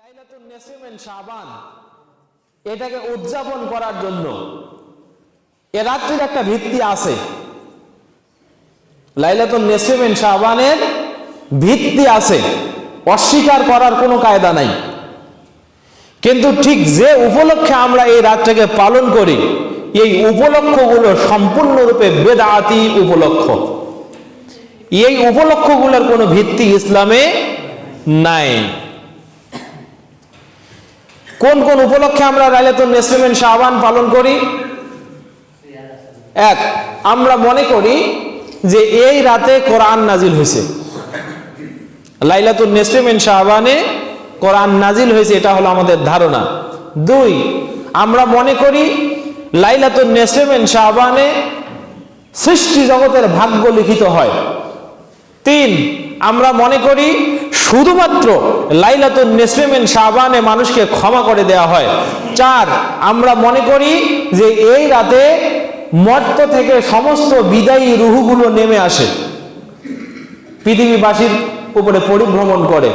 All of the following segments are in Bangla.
লাইলাতুন নিসফ মিন শাবান এটাকে উদযাপন করার জন্য এ রাত্রির একটা ভিত্তি আছে। লাইলাতুন নিসফ মিন শাবানের ভিত্তি আছে, অস্বীকার করার কোনো কায়দা নাই। কিন্তু ঠিক যে উপলক্ষে আমরা এই রাতটাকে পালন করি, এই উপলক্ষগুলো সম্পূর্ণরূপে বেদাতি উপলক্ষ। এই উপলক্ষগুলোর কোনো ভিত্তি ইসলামে নাই। কোন কোন উপলক্ষে আমরা লাইলাতুন নিসফ মিন শাবান পালন করি? এক, আমরা মনে করি যে এই রাতে কোরআন নাজিল হয়েছে। লাইলাতুন নিসফ মিন শাবানে কোরআন নাজিল হয়েছে, এটা হলো আমাদের ধারণা। দুই, আমরা মনে করি লাইলাতুন নিসফ মিন শাবানে সৃষ্টি জগতের ভাগ্য লিখিত হয়। তিন, আমরা মনে করি শুধুমাত্র লাইলাতুন নিসফ মিন শাবানে মানুষকে ক্ষমা করে দেওয়া হয়। চার, আমরা মনে করি যে এই রাতে মর্ত থেকে সমস্ত বিদায়ী রূহগুলো নেমে আসে, পৃথিবীবাসীর উপরে পরিভ্রমণ করে,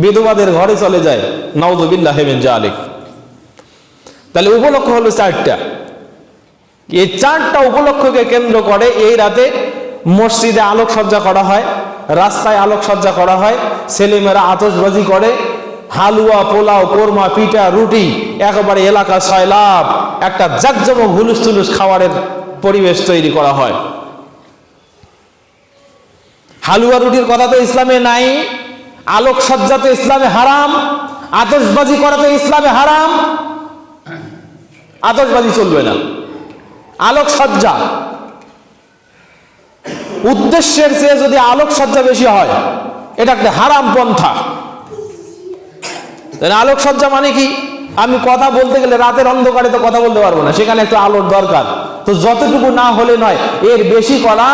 বিধবাদের ঘরে চলে যায়। নাউযুবিল্লাহি মিন যালিক। তাহলে উপলক্ষ হলো চারটা। এই চারটা উপলক্ষকে কেন্দ্র করে এই রাতে মসজিদে আলোকসজ্জা করা হয়, রাস্তায় আলোকসজ্জা করা হয়, ছেলেমেয়েরা আতশবাজি করে, হালুয়া, পোলাও, কোরমা, পিঠা, রুটি, একেবারে এলাকা সয়লাভ একটা জাকজমক হুলুস তুলুস খাবারের পরিবেশ তৈরি করা হয়। হালুয়া রুটির কথা তো ইসলামে নাই, আলোকসজ্জা তো ইসলামে হারাম, আতশবাজি করা তো ইসলামে হারাম। আতশবাজি চলবে না, আলোকসজ্জা। উদ্দেশ্যের চেয়ে যদি আলোকসজ্জা বেশি হয়, এটা একটা হারাম পন্থা। আলোকসজ্জা মানে কি? আমি কথা বলতে গেলে রাতের অন্ধকারে তো কথা বলতে পারবো না, সেখানে একটু আলোর দরকার। তো যতটুকু না হলে নয়, এর বেশি করা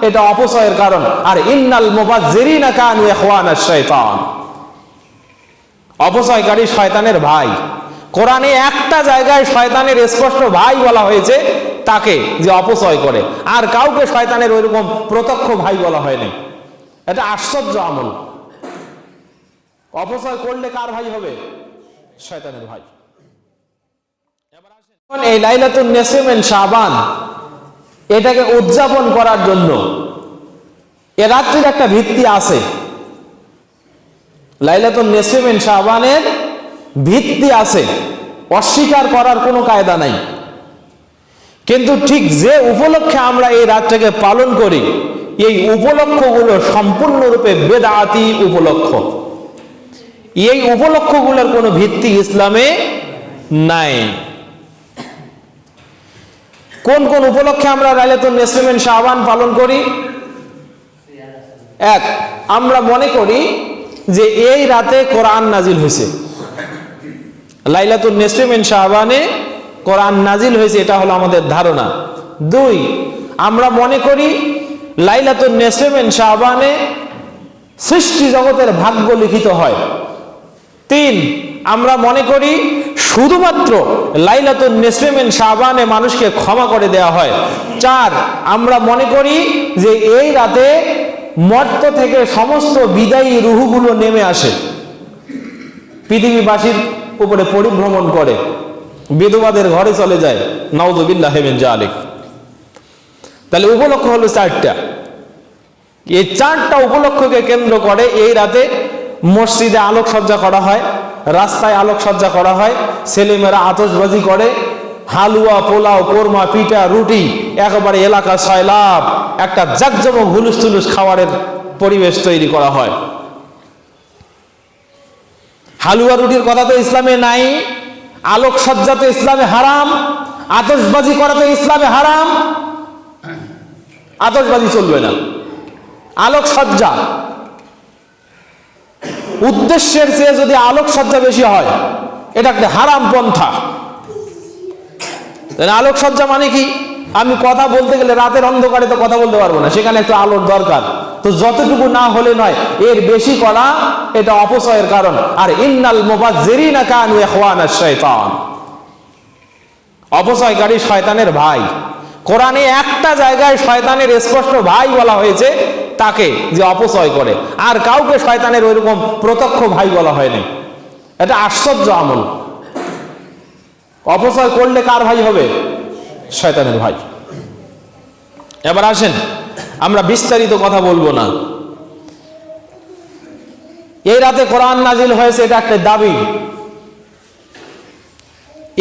এটা অপচয়ের কারণ। আর ইন্নাল মুবাজ্জিরিনা কানু ইখওয়ানাশ শাইতান, অপচয়কারী শয়তানের ভাই। কোরআনে একটা জায়গায় শয়তানের স্পষ্ট ভাই বলা হয়েছে তাকে, যে অপচয় করে। আর কাউকে শয়তানের ওইরকম প্রত্যক্ষ ভাই বলা হয়নি। এটা আশ্চর্য আমল। অপচয় করলে কার ভাই হবে? শয়তানের ভাই। এই লাইলাতুন নিসফ মিন শাবান এটাকে উদযাপন করার জন্য এ রাত্রির একটা ভিত্তি আছে। লাইলাতুন নিসফ মিন শাবানের ভিত্তি আছে, অস্বীকার করার কোনো কায়দা নাই। কিন্তু ঠিক যে উপলক্ষে আমরা এই রাতটাকে পালন করি, এই উপলক্ষগুলো সম্পূর্ণরূপে বেদাতি উপলক্ষ। এই উপলক্ষগুলোর কোনো ভিত্তি ইসলামে নাই। কোন কোন উপলক্ষে আমরা লাইলাতুন নিসফ মিন শাবান পালন করি? এক, আমরা মনে করি যে এই রাতে কোরআন নাজিল হয়েছে। লাইলাতুন নিসফ মিন শাবানে কোরআন নাজিল হয়েছে, এটা হলো আমাদের ধারণা। দুই, আমরা মনে করি লাইলাতুন নিসফ মিন শাবানে সৃষ্টি জগতের ভাগ্য লিখিত হয়। তিন, আমরা মনে করি শুধুমাত্র লাইলাতুন নিসফ মিন শাবানে মানুষকে ক্ষমা করে দেওয়া হয়। চার, আমরা মনে করি যে এই রাতে মর্ত থেকে সমস্ত বিদায়ী রূহগুলো নেমে আসে, পৃথিবীবাসীর উপরে পরিভ্রমণ করে, বিধবাদের ঘরে চলে যায়। নাউযুবিল্লাহি মিন যালিক। তাহলে উপলক্ষ হলো চারটা। এই চারটা উপলক্ষকে কেন্দ্র করে এই রাতে মসজিদে আলোকসজ্জা করা হয়, রাস্তায় আলোকসজ্জা করা হয়, ছেলেমেয়েরা আতশবাজি করে, হালুয়া, পোলাও, কোরমা, পিঠা, রুটি, একেবারে এলাকা সয়লাভ একটা জাকজমক হুলুস তুলুস খাবারের পরিবেশ তৈরি করা হয়। হালুয়া রুটির কথা তো ইসলামে নাই, আলোকসজ্জা তো ইসলামে হারাম, আতশবাজি করা তো ইসলামে হারাম। আতশবাজি চলবে না, আলোকসজ্জা। উদ্দেশ্যের চেয়ে যদি আলোকসজ্জা বেশি হয়, এটা একটা হারাম পন্থা। আলোকসজ্জা মানে কি? আমি কথা বলতে গেলে রাতের অন্ধকারে তো কথা বলতে পারবো না, সেখানে একটু আলোর দরকার। তো যতটুকু না হলে নয়, এর বেশি করা এটা অপচয়ের কারণ। আর ইন্নাল মুবাজ্জিরিনা কানু ইখওয়ানাশ শাইতান, অপচয়কারী শয়তানের ভাই। কোরআনে একটা জায়গায় শয়তানের স্পষ্ট ভাই বলা হয়েছে তাকে, যে অপচয় করে। আর কাউকে শয়তানের ওইরকম প্রত্যক্ষ ভাই বলা হয়নি। এটা আশ্চর্য আমল। অপচয় করলে কার ভাই হবে? শয়তানের ভাই। এবার আসেন, আমরা বিস্তারিত কথা বলবো না। এই রাতে কোরআন নাজিল হয়েছে, এটা একটা দাবি,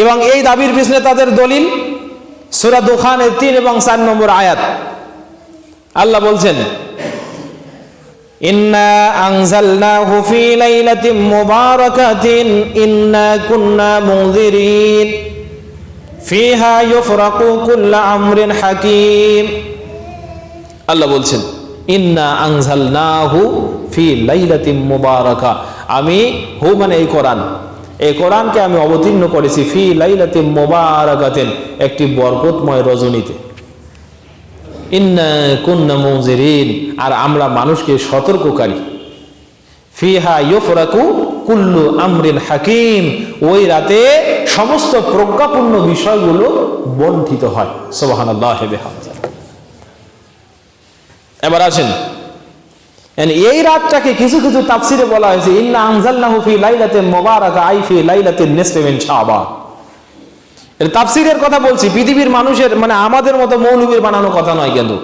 এবং এই দাবির পিছনে তাদের দলিল সূরা দুখানের 3 এবং 4 নম্বর আয়াত। আল্লাহ বলছেন, ইন্না আনজালনাহু ফি লাইলাতিন মুবারাকাতিন ইন্না কুন্না মুনজিরিন ফিহা ইউফরাকু কুল্লু আমরিন হাকিম। আল্লাহ বলছেন, ইন্না আনজালনাহু ফি লাইলাতিন মুবারাকা, আমি হু মানে এই কোরআন, এই কোরআনকে আমি অবতীর্ণ করেছি ফি লাইলাতিন মুবারাকাতিন, একটি বরকতময় রজনীতে। ইন্না কুন্না মুনজিরিন, আর আমরা মানুষকে সতর্ককারী। ফিহা ইউফরাকু কুল্লু আমরিন হাকিম, ওই রাতে সমস্ত প্রজ্ঞাপূর্ণ বিষয়গুলো বন্টিত হয়। সুবহানাল্লাহি বিহামদিহি। এবার আসেন, এই রাতটাকে কিছু কিছু তাফসিরে বলা হয়েছে ইন্না আনজালনাহু ফি লাইলাতিন মুবারাকা আই ফি লাইলাতিন নিসফি মিন শাবান। এর তাফসিরের কথা বলছি, পৃথিবীর মানুষের মানে আমাদের মতো মৌলবীর বানানো কথা নয়, কিন্তু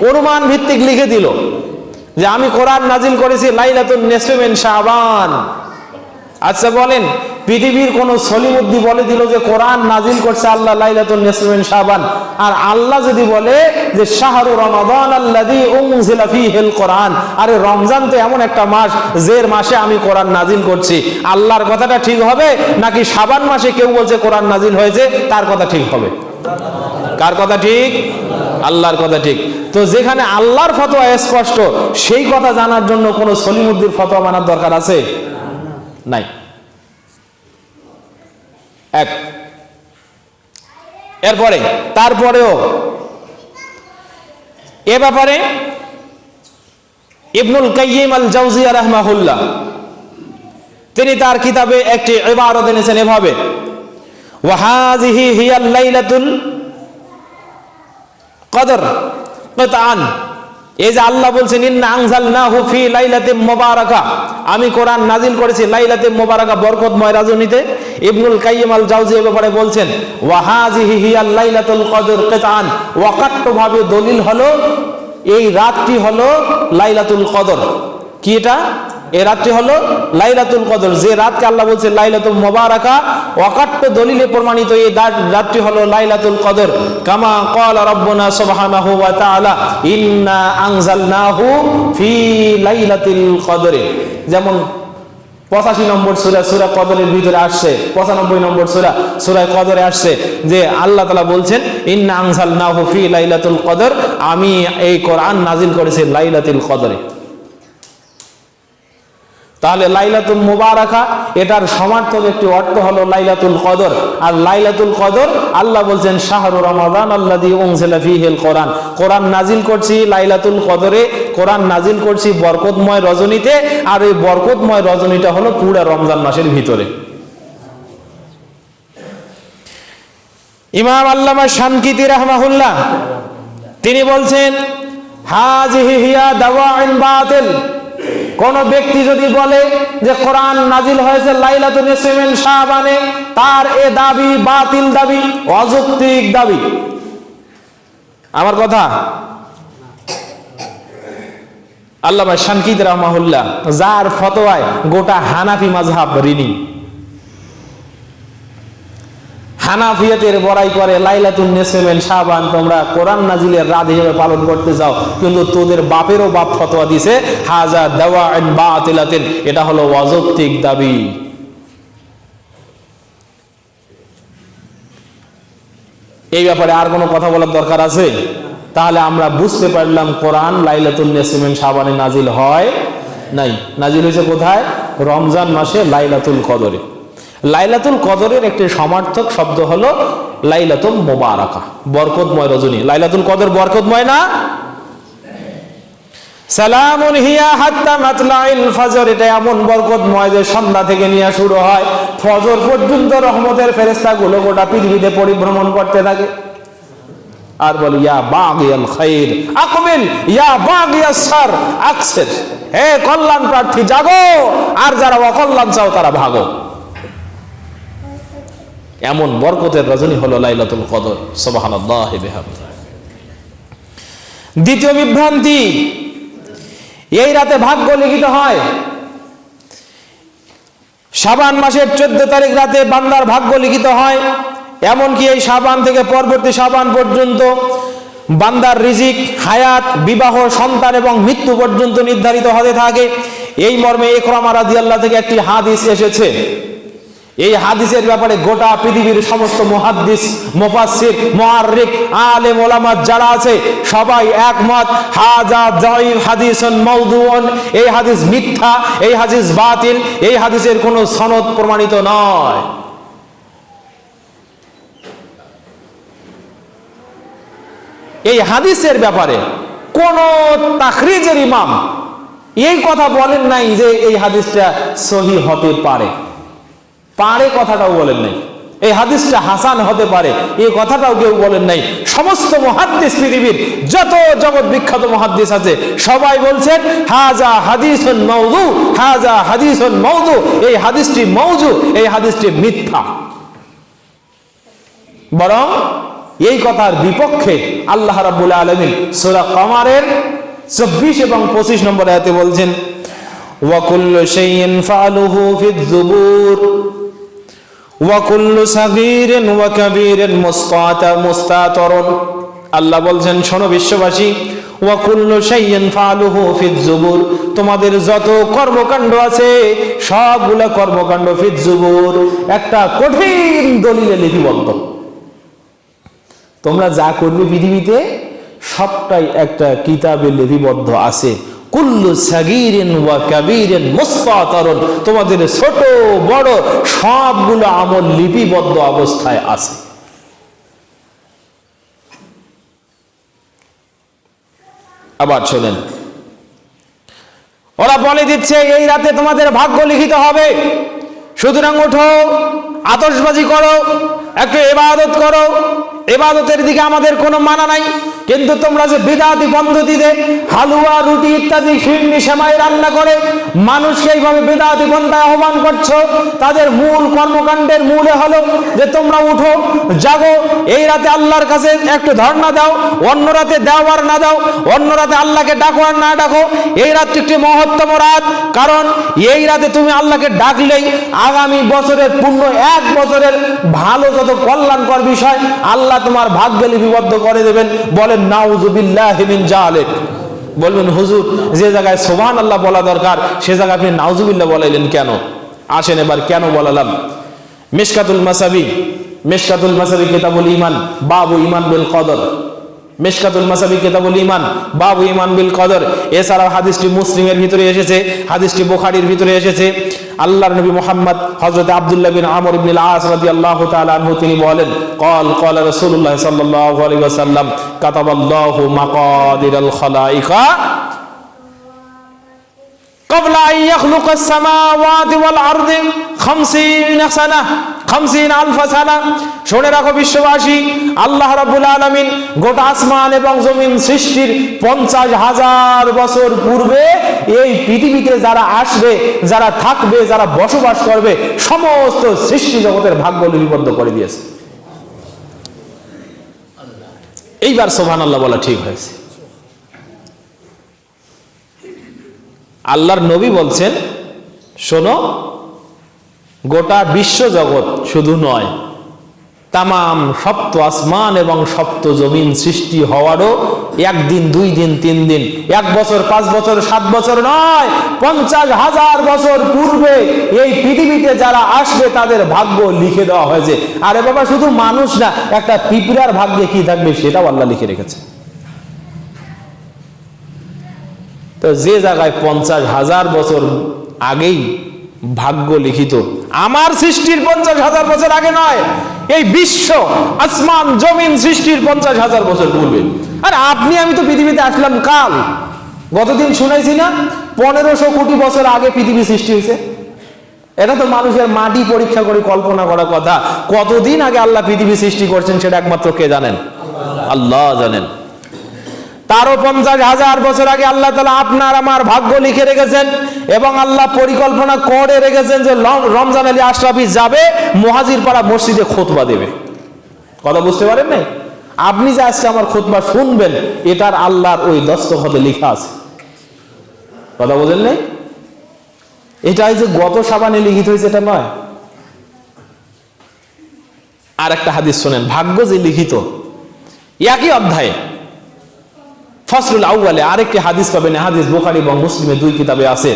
অনুমান ভিত্তিক লিখে দিল যে আমি কোরআন নাজিল করেছি লাইলাতুন নিসফি মিন শাবান। আচ্ছা বলেন, পৃথিবীর কোন সলিমুদ্দি বলে দিল যে কোরআন নাজিল করছে আল্লাহ লাইলাতুন নিসফি মিন শাবান, আর আল্লাহ যদি বলে যে শাহরু রমাদান আল্লাযী উনজিলা ফীহিল কোরআন, আরে রমজান তো এমন একটা মাস যে মাসে আমি কোরআন নাজিল করছি, আল্লাহর কথাটা ঠিক হবে নাকি শাবান মাসে কেউ বলছে কোরআন নাজিল হয়েছে তার কথা ঠিক হবে? কার কথা ঠিক? আল্লাহর কথা ঠিক। তো যেখানে আল্লাহর ফতোয়া স্পষ্ট, সেই কথা জানার জন্য কোন সলিমুদ্দির ফতোয়া মানার দরকার আছে? নাই। এক, এরপরে তারপরেও এ ব্যাপারে ইবনুল কাইয়িম আল জাওজিয়া রাহমাহুল্লাহ তিনি তার কিতাবে একটি ইবারত এনেছেন এভাবে, ওয়া হাযিহি হিয়াল লাইলাতুল কদর কিতান। এই যে আল্লাহ বলছেন ইন্না আনজালনাহু ফি লাইলাতিন মুবারাকা, আমি কোরআন নাজিল করেছি লাইলাতুল মুবারাকা বরকতময় রজনীতে। ইবনুল কাইয়িম আল জাওজিয়া ব্যাপারে বলছেন ওয়া হাযিহি হিয়াল লাইলাতুল কদর কিতান, ওয়াকাতভাবে দলিল হলো এই রাতটি হলো লাইলাতুল কদর। কি এটা? এই রাতটি হলো লাইলাতুল কদর, যে রাতকে আল্লাহ বলছে লাইলাতুল মুবারাকা, ওয়াকাত দলিলে প্রমাণিত এই রাতটি হলো লাইলাতুল কদর। কামা ক্বালা রাব্বুনা সুবহানাহু ওয়া তাআলা ইন্না আনজালনাহু ফি লাইলাতিল কদর, যেমন 85 নম্বর সূরা সূরা কদরের ভিতরে আসছে, 95 নম্বর সূরা কদরে আসছে যে আল্লাহ তাআলা বলছেন ইন্না আনজালনাহু ফি লাইলাতুল কদর, আমি এই কোরআন নাজিল করেছি লাইলাতুল কদরে। তাহলে লাইলাতুল মুবারাকা এটার সমার্থক একটি অর্থ হলো লাইলাতুল কদর। আর লাইলাতুল কদর আল্লাহ বলছেন শাহরু রমাদান আল্লাযী উনজিলা ফীহিল কোরআন, কোরআন নাজিল করছি লাইলাতুল কদরে, কোরআন নাজিল করছি বরকতময় রজনীতে, আর এই বরকতময় রজনীটা হলো পুরো রমজান মাসের ভিতরে। ইমাম আল্লামা শানকিতি রাহমাহুল্লাহ তিনি বলছেন হাযিহি হিয়া দাওয়াউন বাতিল, কোন ব্যক্তি যদি বলে যে কোরআন নাজিল হয়েছে লাইলাতুন নিসফি মিন শাবানে, তার এ দাবি বাতিল দাবি, অযৌক্তিক দাবি। আমার কথা আল্লামা শানকিতি রাহমাহুল্লাহ, যার ফতোয়ায় গোটা হানাফি মাযহাব ঋণী। হানাফিয়াতের বড়াই করে লাইলাতুন নিসফি মিন শাবান তোমরা কোরআন নাজিলের রাত হিসেবে পালন করতে যাও, কিন্তু তোদের বাপেরও বাপ ফতোয়া দিছে হাযা দাওয়াউন বাতিলাতিন, এটা হলো অযৌক্তিক দাবি। এই ব্যাপারে আর কোনো কথা বলার দরকার আছে? তাহলে আমরা বুঝতে পারলাম কোরআন লাইলাতুন নিসফি মিন শাবানে নাজিল হয় নাই, নাজিল হয়েছে কোথায়? রমজান মাসে লাইলাতুল কদরে। লাইলাতুল কদরের একটি সমার্থক শব্দ হলো লাইলাতুল মুবারাকা, বরকতময় রজনী। লাইলাতুল কদর বরকতময় না? সালামুন হিয়া হাত্তা মাতলাইল ফজর, এটা এমন বরকতময় যে সন্ধ্যা থেকে নিয়ে শুরু হয় ফজর পর্যন্ত রহমতের ফেরেশতাগুলো গোটা পৃথিবীতে পরিভ্রমণ করতে থাকে। আর বলে ইয়া বাগিয়াল খাইর আকবিল, ইয়া বাগিয়াস শার আকসির। হে কল্যাণ প্রার্থী জাগো, আর যারা অকল্যাণ চাও তারা ভাগো। এমন বরকতের রজনী হলো লাইলাতুল কদর। সুবহানাল্লাহি বিহামদিহি। দ্বিতীয় বিভ্রান্তি, এই রাতে ভাগ্য লিখিত হয়। শাবান মাসের 14 তারিখ রাতে বান্দার ভাগ্য লিখিত হয়। এমনকি এই শাবান থেকে পরবর্তী শাবান পর্যন্ত বান্দার রিজিক, হায়াত, বিবাহ, সন্তান এবং মৃত্যু পর্যন্ত নির্ধারিত হতে থাকে। এই মর্মে ইকরামা রাদিয়াল্লাহু থেকে একটি হাদিস এসেছে। এই হাদিসের ব্যাপারে গোটা পৃথিবীর সমস্ত মুহাদ্দিস, মুফাসসির, মুআররিখ, আলেম ওলামা যারা আছে সবাই একমত, হাযা যায়িফ হাদিসুন মাওদুউন, এই হাদিস মিথ্যা, এই হাদিস বাতিল, এই হাদিসের কোনো সনদ প্রমাণিত নয়। এই হাদিসের ব্যাপারে কোন তাখরিজের ইমাম এই কথা বলেন নাই যে এই হাদিসটা সহিহ হতে পারে। কথাটাও বলেন নাই। এই হাদিসটা হাসান হতে পারে, এই কথাটাও কেউ বলেন নাই। সমস্ত মুহাদ্দিস, পৃথিবীর যত জগৎ বিখ্যাত মুহাদ্দিস আছে সবাই বলছেন হাযা হাদিসুন মাওযু, হাযা হাদিসুন মাওযু, এই হাদিসটি মাওযু, এই হাদিসটি মিথ্যা। বরং এই কথার বিপক্ষে আল্লাহ রাব্বুল আলামিন সূরা কমারের 24 এবং 25 নম্বর আয়াতে বলছেন ওয়া কুল্লু শাইইন ফাআলুহু ফিজ জুবুর ওয়া কুল্লু সাগীরিন ওয়া কাবীরিন মুস্তাতারুন। আল্লাহ বলছেন, শোনো বিশ্ববাসী, ওয়া কুল্লু শাইইন ফাআলুহু ফিজ জুবুর, তোমাদের যত কর্মকাণ্ড আছে সবগুলো কর্মকাণ্ড ফিজ জুবুর, একটা কঠিন দলিলে লিপিবদ্ধ। তোমরা যা করবে পৃথিবীতে সবটাই একটা কিতাবে লিপিবদ্ধ আছে। কুল্লু সাগীরিন ওয়া কাবীরিন মুস্তাতারুন, তোমাদের ছোট বড় সবগুলো আমল লিপিবদ্ধ অবস্থায় আছে। আবার শোনেন, ওরা বলে দিচ্ছে এই রাতে তোমাদের ভাগ্য লিখিত হবে, সুতরাং ওঠো, আতশবাজি করো, একটু ইবাদত করো। ইবাদতের দিকে আমাদের কোনো মানা নাই, কিন্তু তোমরা যে বিদআতি পদ্ধতিতে হালুয়া, রুটি ইত্যাদি শিরনি সেমাই রান্না করে মানুষকে এইভাবে বিদআতি পন্থায় আহ্বান করছো, তাদের মূল কর্মকাণ্ডের মূলে হলো যে তোমরা উঠো, জাগো, এই রাতে আল্লাহর কাছে একটু ধর্ণা দাও, অন্য রাতে দাও আর না দাও, অন্য রাতে আল্লাহকে ডাকো আর না ডাকো, এই রাতটি একটি মহত্তম রাত। কারণ এই রাতে তুমি আল্লাহকে ডাকলেই আগামী বছরের পূর্ণ 1 বছরের ভালো যত কল্যাণকর বিষয় আল্লাহ তোমার ভাগ্যে লিপিবদ্ধ করে দেবেন। বলেন নাউযুবিল্লাহি মিন যালিক। বলবেন হুজুর, যে জায়গায় সুবহানাল্লাহ বলা দরকার সে জায়গায় আপনি নাউযুবিল্লাহ বলাইলেন কেন? আসেন এবার কেন বলালাম। মিশকাতুল মাসাবি কিতাবুল ঈমান, বাবু ঈমান বিল কদর। মিশকাতুল মাসাবি কিতাবুল ঈমান, বাবু ঈমান বিল কদর। এছাড়াও হাদিসটি মুসলিমের ভিতরে এসেছে, হাদিসটি বুখারীর ভিতরে এসেছে। আল্লাহর নবী মুহাম্মদ হযরত আব্দুল্লাহ বিন আমর ইবনে আল-আস রাদিয়াল্লাহু তাআলা আনহু তিনি বলেন, ক্বালা রাসূলুল্লাহ সাল্লাল্লাহু আলাইহি ওয়াসাল্লাম কাতাবাল্লাহু মাকাদিরাল খালাইকা ক্বাবলা আন ইয়াখলুকাস সামাওয়াতি ওয়াল আরদি 50,000 সানা। শুনে রাখো বিশ্ববাসী, আল্লাহ রাব্বুল আলামিন গোটা আসমান এবং জমিন সৃষ্টির 50,000 বছর পূর্বে এই পৃথিবীতে যারা আসবে, যারা থাকবে, যারা বসবাস করবে, সমস্ত সৃষ্টি জগতের ভাগ্য লিপিবদ্ধ করে দিয়েছে। এইবার সুবহানাল্লাহ বলা ঠিক হয়েছে। আল্লাহর নবী বলছেন, শোনো, গোটা বিশ্ব জগৎ শুধু নয়, তামাম সপ্ত আসমান এবং সপ্ত জমিন সৃষ্টি হওয়ারও 1 দিন, 2 দিন, 3 দিন, 1 বছর, 5 বছর, 7 বছর নয়, 50,000 বছর পূর্বে এই পৃথিবীতে যারা আসবে তাদের ভাগ্য লিখে দেওয়া হয়েছে। আরে বাবা, শুধু মানুষ না, একটা পিঁপড়ার ভাগ্যে কি থাকবে সেটাও আল্লাহ লিখে রেখেছে। তো যে জায়গায় 50,000 বছর আগেই ভাগ্য লিখিত, আমার সৃষ্টির 50,000 বছর আগে নয়, এই বিশ্ব আসমান জমিন সৃষ্টির 50,000 বছর পূর্বে। আর আপনি আমি তো পৃথিবীতে আসলাম কাল। গতদিন শুনাইছি না 1500 কোটি বছর আগে পৃথিবী সৃষ্টি হয়েছে। এটা তো মানুষের মাটি পরীক্ষা করে কল্পনা করা কথা। কতদিন আগে আল্লাহ পৃথিবী সৃষ্টি করছেন সেটা একমাত্র কে জানেন? আল্লাহ জানেন। তারও 50,000 বছর আগে আল্লাহ তাআলা আপনার আমার ভাগ্য লিখে রেখেছেন এবং আল্লাহ পরিকল্পনা করে রেখেছেন যে রমজান আলী আশরাফি যাবে মুহাজির পাড়া মসজিদে খুতবা দেবে। কথা বুঝতে পারেন নাই? আপনি যে আজকে আমার খুতবা শুনবেন এটার আল্লাহর ওই দস্তখতে লেখা আছে। কথা বুঝেন নাই? এটাই যে গত সাবানে লিখিত হয়েছে এটা নয়। আর একটা হাদিস শোনেন, ভাগ্য যে লিখিত, একই অধ্যায়ে ফসলুল আউয়ালে আরেকটি হাদিস পাবেন। হাদিস বুখারী এবং মুসলিমে 2 কিতাবে আছে।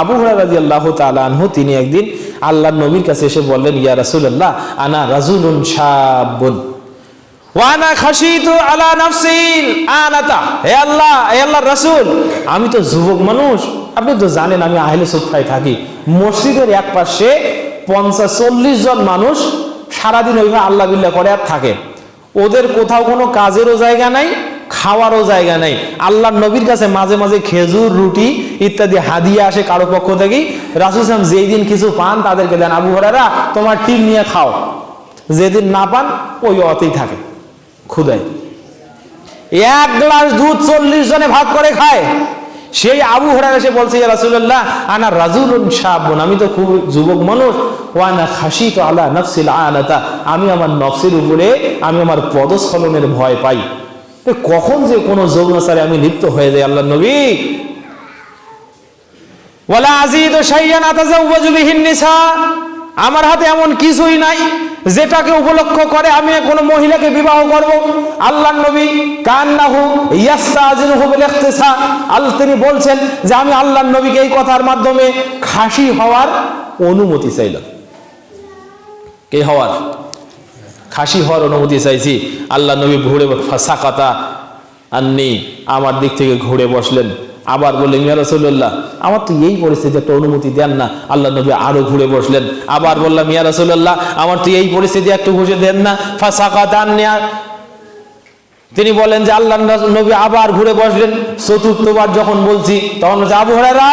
আবু হুরায়রা রাদিয়াল্লাহু তাআলা আনহু তিনি একদিন আল্লাহর নবীর কাছে এসে বললেন, ইয়া রাসূলুল্লাহ আনা রাজুলুন শাবুন ওয়া আনা খাশিতু আলা নাফসিল আনাতা। হে আল্লাহর রাসূল, আমি তো যুবক মানুষ, আপনি তো জানেন আমি আহলে সুফায় থাকি। মসজিদের এক পাশে 50-40 জন মানুষ সারাদিন ওইভাবে আল্লাহ বিল্লাহ করে আর থাকে। ওদের কোথাও কোনো কাজেরও জায়গা নাই, খাওয়ারও জায়গা নাই। আল্লাহর নবীর কাছে মাঝে মাঝে খেজুর, রুটি ইত্যাদি হাদিয়া আসে কারো পক্ষ থেকে। রাসূল সাল্লাল্লাহু আলাইহি ওয়াসাল্লাম যেই দিন কিছু পান তাদেরকে দেন, আবু হুরায়রা তোমার টিম নিয়ে খাও। যেদিন না পান ওই অতেই থাকে ক্ষুধায়। 1 গ্লাস দুধ 40 জনে ভাগ করে খায়। সেই আবু হুরায়রা এসে বলছে, ইয়া রাসূলুল্লাহ আনা রাজুলুন শাবুন, আমি তো খুব যুবক মানুষ, ওয়া আনা খাশিতু আলা নাফসিল আনাতা, আমি আমার নফসের উপরে আমি আমার পদস্খলনের ভয় পাই। কখন যে কোন যৌনাচারে আমি লিপ্ত হয়ে যাই। আল্লাহর নবী ওয়ালা আযীদু শাইয়ান আতাযাওয়াজু বিহিন নিসা, আমার হাতে এমন কিছুই নাই যেটাকে উপলক্ষ করে আমি কোন মহিলাকে বিবাহ করব। আল্লাহর নবী কান্নাহু ইয়াস্তাজিনহু বিল ইখতিসা, তিনি বলছেন যে আমি আল্লাহর নবীকে এই কথার মাধ্যমে খাসি হওয়ার অনুমতি চাইলাম। কে হওয়ার? খাসি হওয়ার অনুমতি চাইছি। আল্লাহ নবী ঘুরে ফাসাকাতা আন্নি, আমার দিক থেকে ঘুরে বসলেন। আবার বললেন, ইয়া রাসূলুল্লাহ আমার তো এই পরিস্থিতি, একটা অনুমতি দেন না। আল্লাহ নবী আরো ঘুরে বসলেন। আবার বললাম, ইয়া রাসূলুল্লাহ আমার তো এই পরিস্থিতি, একটু ঘুষে দেন না। ফাসাকাতা আন্নি, তিনি বলেন যে আল্লাহ নবী আবার ঘুরে বসলেন। চতুর্থবার যখন বলছি তখন বলছে, আবু হুরায়রা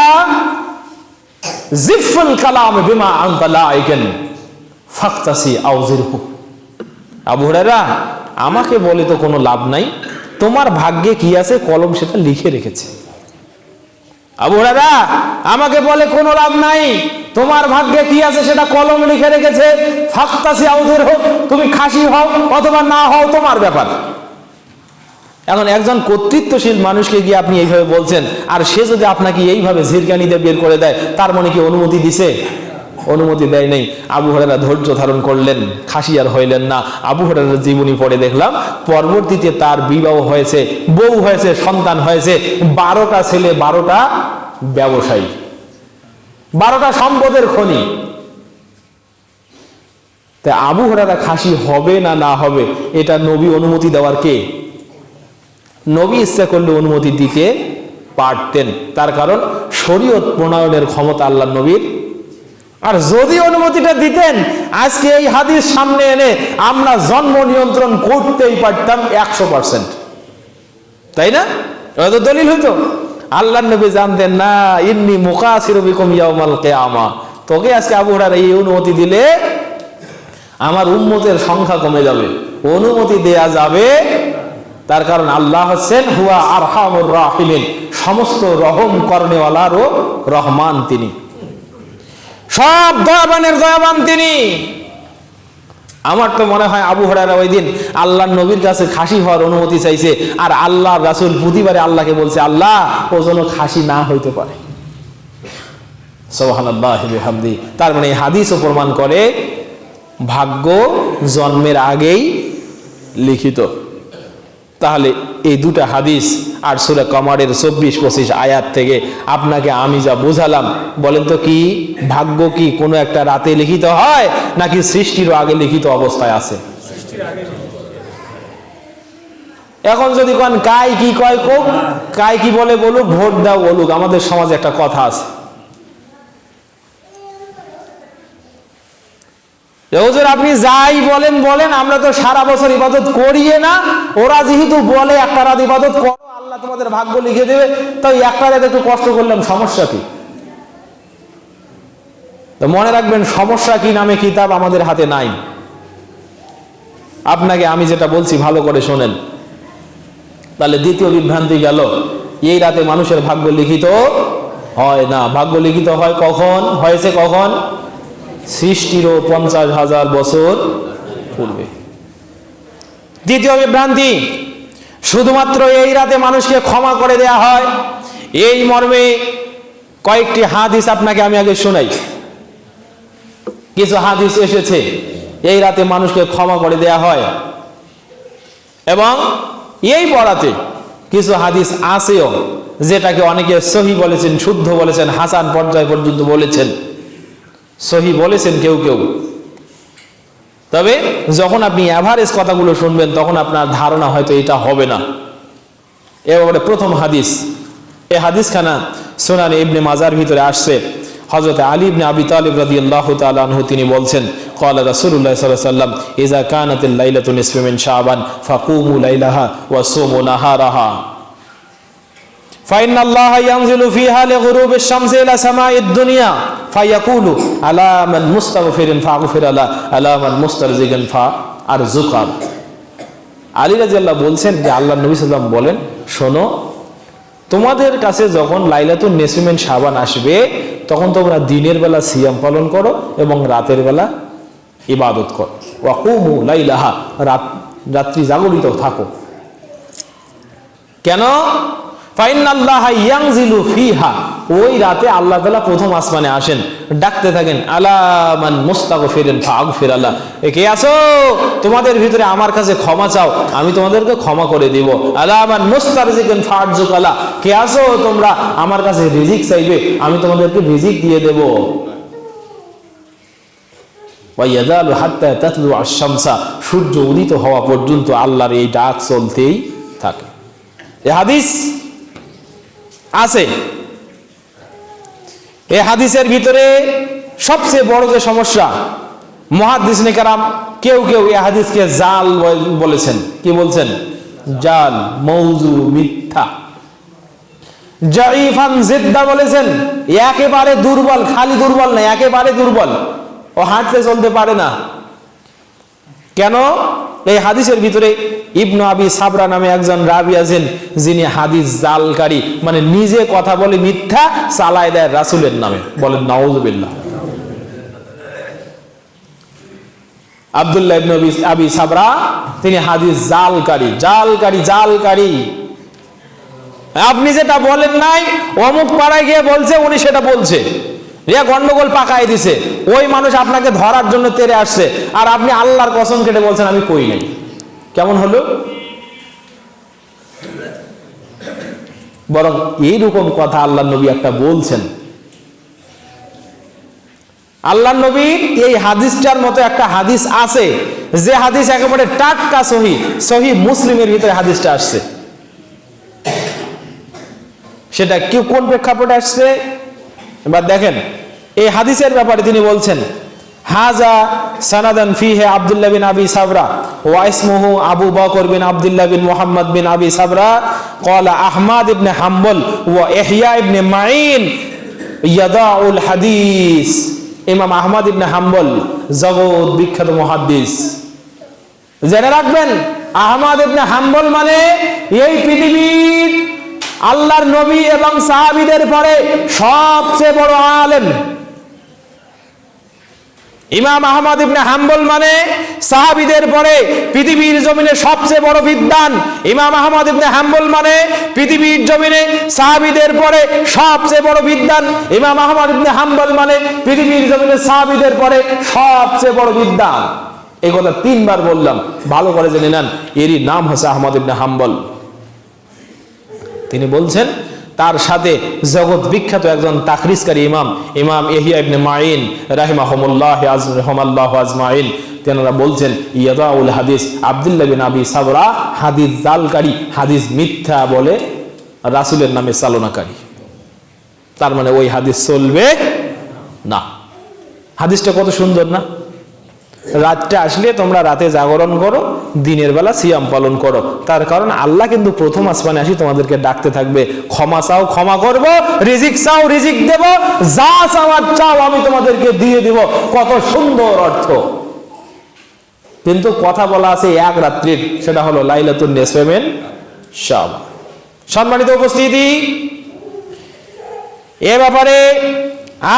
জিফুল কালাম বিমা আনতা লাইকান ফাকতাসি আউজিরহু। আবু হুরায়রা আমাকে বলে তো কোনো লাভ নাই, তোমার ভাগ্যে কি আছে কলম সেটা লিখে রেখেছে। আবু হুরায়রা আমাকে বলে কোনো লাভ নাই, তোমার ভাগ্যে কি আছে সেটা কলম লিখে রেখেছে। ফাকতাসি আউজিরহু, তুমি খাসি হও অথবা না হও তোমার ব্যাপার। এখন একজন কর্তৃত্বশীল মানুষকে গিয়ে আপনি এইভাবে বলছেন, আর সে যদি আপনাকে এইভাবে ঝিরকানিতে বের করে দেয়, তার মনে কি অনুমতি দিছে? অনুমতি দেয় নাই। আবু হুরায়রা ধৈর্য ধারণ করলেন, খাসি আর হইলেন না। আবু হুরায়রার জীবনী পড়ে দেখলাম পরবর্তীতে তার বিবাহ হয়েছে, বউ হয়েছে, সন্তান হয়েছে, 12টা ছেলে, 12টা ব্যবসায়ী, 12টা সম্পদের খনি। তাই আবু হুরায়রা খাসি হবে না না হবে এটা নবী অনুমতি দেওয়ার কে? নবী ইচ্ছা করলে অনুমতি দিতে পারতেন, তার কারণ শরীয়ত প্রণয়নের ক্ষমতা আল্লাহ নবীর। আর যদি অনুমতিটা দিতেন আজকে এই হাদিস সামনে এনে আমরা জন্ম নিয়ন্ত্রণ করতেই পারতাম 100%, তাই না? এটা দলিল হইতো। আল্লাহ নবী জানতেন না, ইন্নী মুকাসিরু বিকুম ইয়াউমাল কিয়ামা, তোকে আজকে আবু হুরায়রা এই অনুমতি দিলে আমার উম্মতের সংখ্যা কমে যাবে। অনুমতি দেয়া যাবে, তার কারণ আল্লাহ হচ্ছেন হুয়া আরহামুর রাহিমিন, সমস্ত রহম করনেওয়ালারও রহমান তিনি, সব দয়াবানের দয়াবান তিনি। আমার তো মনে হয় আবু হুরায়রা ওই দিন আল্লাহর নবীর কাছে খাসি হওয়ার অনুমতি চাইছে, আর আল্লাহর রাসূল প্রতিবারে আল্লাহকে বলছে, আল্লাহ ও যেন খাসি না হইতে পারে। সুবহানাল্লাহি ওয়া বিহামদিহি। তার মানে এই হাদিসও প্রমাণ করে ভাগ্য জন্মের আগেই লিখিত। তাহলে এই দুটা হাদিস আর সূরা কমারের 24-25 আয়াত থেকে আপনাকে আমি যা বোঝালাম, বলেন তো কি ভাগ্য কি কোনো একটা রাতে লিখিত হয় নাকি সৃষ্টিরও আগে লিখিত অবস্থায় আছে? এখন যদি কোন কাই কি কয় কোক, কাই কি বলে বলুক, ভোট দাও বলুক, আমাদের সমাজে একটা কথা আছে, হুজুর আপনি যাই বলেন বলেন, আমরা তো সারা বছর ইবাদত করিয়ে না, ওরা যেহেতু বলে একটা রাত ইবাদত করো আল্লাহ তোমাদের ভাগ্য লিখে দেবে, তাই একটা রাত একটু কষ্ট করলাম, সমস্যা কি? তো মনে রাখবেন, সমস্যা কি নামে কিতাব আমাদের হাতে নাই। আপনাকে আমি যেটা বলছি ভালো করে শোনেন, তাহলে দ্বিতীয় বিভ্রান্তি গেল, এই রাতে মানুষের ভাগ্য লিখিত হয় না। ভাগ্য লিখিত হয় কখন? হয়েছে কখন? সৃষ্টিরও 50,000 বছর পূর্বে। দ্বিতীয় বিভ্রান্তি, শুধুমাত্র এই রাতে মানুষকে ক্ষমা করে দেয়া হয়, এই মর্মে কয়েকটি হাদিস আপনাকে আমি আগে শোনাই। কিছু হাদিস এসেছে এই রাতে মানুষকে ক্ষমা করে দেয়া হয়, এবং এই বরাতে কিছু হাদিস আছেও যেটাকে অনেকে সহি বলেছেন, শুদ্ধ বলেছেন, হাসান পর্যায় পর্যন্ত বলেছেন, সহি বলেছেন কেউ কেউ। তবে যখন আপনি এভারেজ কথাগুলো শুনবেন তখন আপনার ধারণা হয়তো এটা হবে না। এবারে প্রথম হাদিস, এই হাদিসখানা সুনানে ইবনে মাজার ভিতরে আসছে। হযরত আলী ইবনে আবি তালিব রাদিয়াল্লাহু তাআলা আনহু তিনি বলছেন, ক্বালা রাসূলুল্লাহ সাল্লাল্লাহু আলাইহি ওয়াসাল্লাম, ইযা কানাতিল লাইলাতু নিসফু মিন শাবান ফাকুমু লাইলাহা ওয়া সুমু নাহারাহা ফাইন্নাল্লাহা ইয়ানজিলু ফিহা লিগুরুবিশ শামসি ইলা সামাইদ দুনিয়া ফায়াকুলু আলা মান মুস্তাগফিরিন ফাগফির আলা মান মুস্তারজিকিন ফাআরযুকা। আলী রাদিয়াল্লাহু বলছেন যে আল্লাহর নবী সাল্লাল্লাহু আলাইহি ওয়াসাল্লাম বলেন, শোনো, তোমাদের কাছে যখন লাইলাতুন নিসফু মিন শাবান আসবে তখন তোমরা দিনের বেলা সিয়াম পালন করো এবং রাতের বেলা ইবাদত করো। ওয়াকুমু লাইলাহা, রাত্রি জাগরিত থাকো। কেন? ফাইন্নাল্লাহা ইয়ানজিলু ফিহা, ওই রাতে আল্লাহ তাআলা প্রথম আসমানে আসেন, ডাকতে থাকেন, আলা মান মুস্তাগফিরিন ফাগফির আল্লাহ, কে আছো তোমাদের ভিতরে আমার কাছে ক্ষমা চাও, আমি তোমাদেরকে ক্ষমা করে দিব। আলা মান মুস্তারজিকিন ফারজুক আল্লাহ, কে আছো তোমরা আমার কাছে রিজিক চাইবে, আমি তোমাদেরকে রিজিক দিয়ে দেব। ওয়া ইয়াজালু হাত্তা তাতলু আশ-শামসা, সূর্য উদিত হওয়া পর্যন্ত আল্লাহর এই ডাক চলতেই থাকে। এই হাদিস আছে। এই হাদিসের ভিতরে সবচেয়ে বড় যে সমস্যা, মুহাদ্দিসিনে কেরাম কেউ কেউ এই হাদিসকে জাল বলেছেন। কি বলছেন? জাল, মওযু, মিথ্যা, জাইফান জিদ্দা বলেছেন। একেবারে দুর্বল, খালি দুর্বল না, একেবারে দুর্বল, ও হাঁটতে চলতে পারে না। কেন? এই হাদিসের ভিতরে ইবনু আবি সাবরা নামে একজন রাবী আছেন, যিনি হাদিস জালকারী, মানে নিজে কথা বলে মিথ্যা চালায় দেয় রাসূলের নামে। বলেন নাউযুবিল্লাহ। আব্দুল্লাহ ইবনে আবি সাবরা তিনি হাদিস জালকারী, জালকারী, জালকারী। আপনি যেটা বলেন নাই, অমুক পাড়ায় গিয়ে বলছে, উনি সেটা বলছে, গন্ডগোল পাকায় দিছে, ওই মানুষ আপনাকে ধরার জন্য তেরে আসছে, আর আপনি আল্লাহর কসম কেটে বলছেন আমি কই নাই। কেমন হলো? বরং এইরকম কথা আল্লাহর নবী একটা বলছেন। আল্লাহর নবীর এই হাদিসটার মতো একটা হাদিস আছে, যে হাদিস একেবারে টাটকা সহিহ, সহিহ মুসলিমের ভিতরে হাদিসটা আসছে। সেটা কি, কোন প্রেক্ষাপটে আসছে এবার দেখেন। এই হাদিসের ব্যাপারে তিনি বলছেন, হাজা সানাদান ফিহে আব্দুল্লাহ বিন আবি সাবরা ওয়া ইসমুহু আবু বকর বিন আব্দুল্লাহ বিন মুহাম্মদ বিন আবি সাবরা ক্বালা আহমদ ইবনে হাম্বল ওয়া ইহইয়া ইবনে মাঈন ইয়াদাউল হাদিস। ইমাম আহমদ ইবনে হাম্বল জগৎ বিখ্যাত মুহাদ্দিস। জেনে রাখবেন, আহমদ ইবনে হাম্বল মানে এই পৃথিবীর আল্লাহর নবী এবং সাহাবীদের পরে সবচেয়ে বড় আলেম। ইমাম আহমদ ইবনে হাম্বল মানে সাহাবীদের পরে পৃথিবীর জমিনে সবচেয়ে বড় বিদ্বান। ইমাম আহমদ ইবনে হাম্বল মানে পৃথিবীর জমিনে সাহাবীদের পরে সবচেয়ে বড় বিদ্বান। ইমাম আহমদ ইবনে হাম্বল মানে পৃথিবীর জমিনে সাহাবীদের পরে সবচেয়ে বড় বিদ্বান। এই কথা 3 বার বললাম, ভালো করে জেনে নেন। এরই নাম হচ্ছে আহমদ ইবনে হাম্বল। তিনি বলছেন তার সাথে জগৎ বিখ্যাত একজন তাখরিজকারী ইমাম, ইমাম ইহইয়া ইবনে মাঈন রাহিমাহুল্লাহ আজমাইন, তেনারা বলছেন ইয়াদাউল হাদিস, আব্দুল্লাহ বিন আবি সাবরা হাদিস জালকারী, হাদিস মিথ্যা বলে রাসূলের নামে চালনাকারী। তার মানে ওই হাদিস চলবে না। হাদিসটা কত সুন্দর না? রাতটা আসলে তোমরা রাতে জাগরণ করো, দিনের বেলা সিয়াম পালন করো। তার কারণ আল্লাহ কিন্তু প্রথম আসমানে আসি তোমাদেরকে ডাকতে থাকবে, ক্ষমা চাও ক্ষমা করব, রিজিক চাও রিজিক দেব, যা চাওয়ার চাও আমি তোমাদেরকে দিয়ে দিব। কত সুন্দর অর্থ। কিন্তু কথা বলা আছে এক রাত্রির, সেটা হলো লাইলাতুন নিসফে মিন শাবান। সম্মানিত উপস্থিতি, এ ব্যাপারে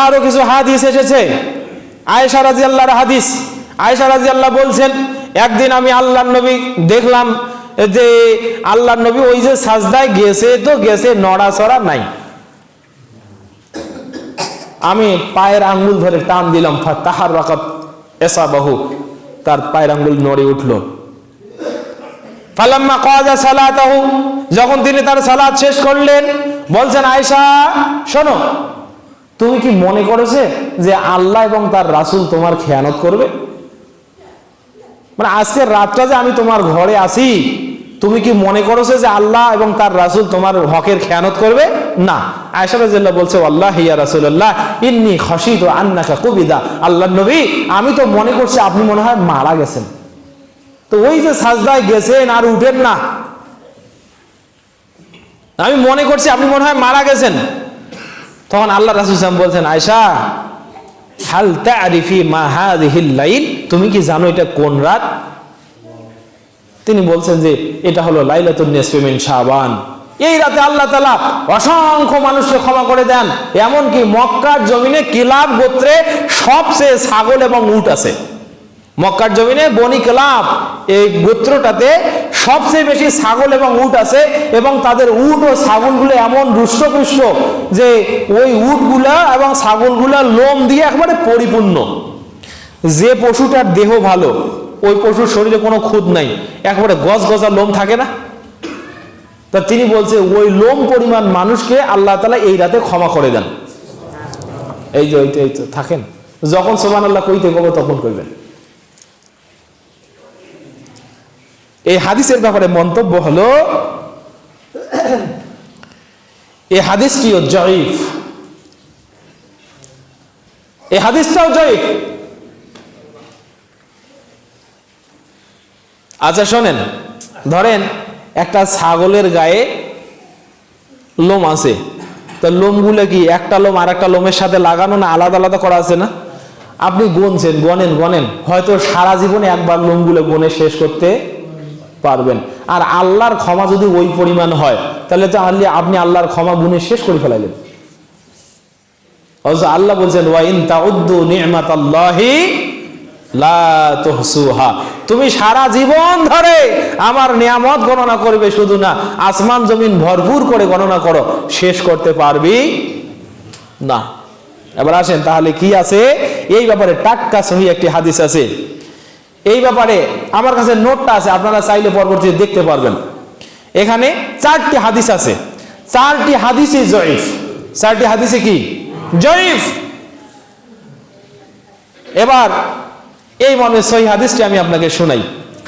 আরো কিছু হাদিস এসেছে। আয়েশা রাদিয়াল্লাহর হাদিস। আয়েশা রাদিয়াল্লাহ বলছেন, একদিন আমি আল্লাহর নবী দেখলাম যে আল্লাহর নবী ওই যে সাজদায় গেছে, তো গেছে, নড়াচড়া নাই। আমি পায়ের আঙ্গুল ধরে টান দিলাম, ফাতাহাররাকাত ইসাবাহু, তার পায়ের আঙ্গুল নড়ে উঠল। ফালাম্মা কাজা সালাতাহু, যখন তিনি তার সালাত শেষ করলেন, বলছেন, আয়েশা শোনো, তুমি কি মনে করেছে যে আল্লাহ এবং তার রাসূল তোমার খেয়ানত করবে? মানে আজকের রাতটা যে আমি তোমার ঘরে আসি, তুমি কি মনে করেছো যে আল্লাহ এবং তার রাসূল তোমার হকের খেয়ানত করবে? না। আয়েশা রাদিয়াল্লাহু বলছে, আল্লাহ ইয়া রাসূলুল্লাহ ইন্নী খাশিতু আন্নাকা কুবিদা, আল্লাহর নবী আমি তো মনে করছি আপনি মনে হয় মারা গেছেন, তো ওই যে সাজদায় গেছেন আর উঠেন না, আমি মনে করছি আপনি মনে হয় মারা গেছেন। তখন আল্লাহ রাসূল সাল্লাল্লাহু আলাইহি ওয়াসাল্লাম বলছেন, আয়েশা হাল তা'রিফি মা হাযিহিল লাইল, তুমি কি জানো এটা কোন রাত? তিনি বলছেন যে এটা হলো লাইলাতুন নিসফি মিন শাবান। এই রাতে আল্লাহ তাআলা অসংখ্য মানুষকে ক্ষমা করে দেন, এমনকি মক্কার জমিনে কিলাব গোত্রে সবচেয়ে ছাগল এবং উট আছে। মক্কার জমিনে বনি কিলাব এই গোত্রটাতে সবচেয়ে বেশি ছাগল এবং উট আছে, এবং তাদের উট ও ছাগলগুলো এমন রুষ্টপুষ্ট যে ওই উটগুলা এবং ছাগলগুলা লোম দিয়ে একেবারে পরিপূর্ণ। যে পশুটার দেহ ভালো, ওই পশুর শরীরে কোনো খুঁত নাই, একেবারে গজ গজা লোম থাকে না, তা তিনি বলছে ওই লোম পরিমাণ মানুষকে আল্লাহ তাআলা এই রাতে ক্ষমা করে দেন। এই যে এই তো থাকেন, যখন সুবহানাল্লাহ কইতে গো তখন কইবেন। এই হাদিসের ব্যাপারে মন্তব্য হলো, এই হাদিসটিও জয়ীফ, এই হাদিসটাও জয়ীফ। আচ্ছা শোনেন, ধরেন একটা ছাগলের গায়ে লোম আছে, তো লোমগুলো কি একটা লোম আর একটা লোমের সাথে লাগানো না আলাদা আলাদা করা আছে না? আপনি গুনছেন, গনেন, হয়তো সারা জীবনে একবার লোমগুলো গনে শেষ করতে পারবেন। আর আল্লাহর ক্ষমা যদি ওই পরিমাণ হয়, তাহলে তো আপনি আল্লাহর ক্ষমা গুনে শেষ করে ফেলাইলেন। অথচ আল্লাহ বলছেন, ওয়া ইন তাউদ্দু নি'মাতাল্লাহি লা তুহসুহা, তুমি সারা জীবন ধরে আমার নিয়ামত গণনা করবে, শুধু না আসমান জমিন ভরপুর করে গণনা করো, শেষ করতে পারবি না। এবার আসেন, তাহলে কি আছে এই ব্যাপারে? টাটকা সহিহ একটি হাদিস আছে এই ব্যাপারে, আমার কাছে নোটটা আছে, আপনারা চাইলে পরবর্তীতে দেখতে পারবেন। এখানে 4টি হাদিস আছে, 4টি হাদিসই জয়ীফ। 4টি হাদিসে কি জয়ীফ। এবার এই মর্মে সহিহ হাদিসটি আমি আপনাকে শোনাই।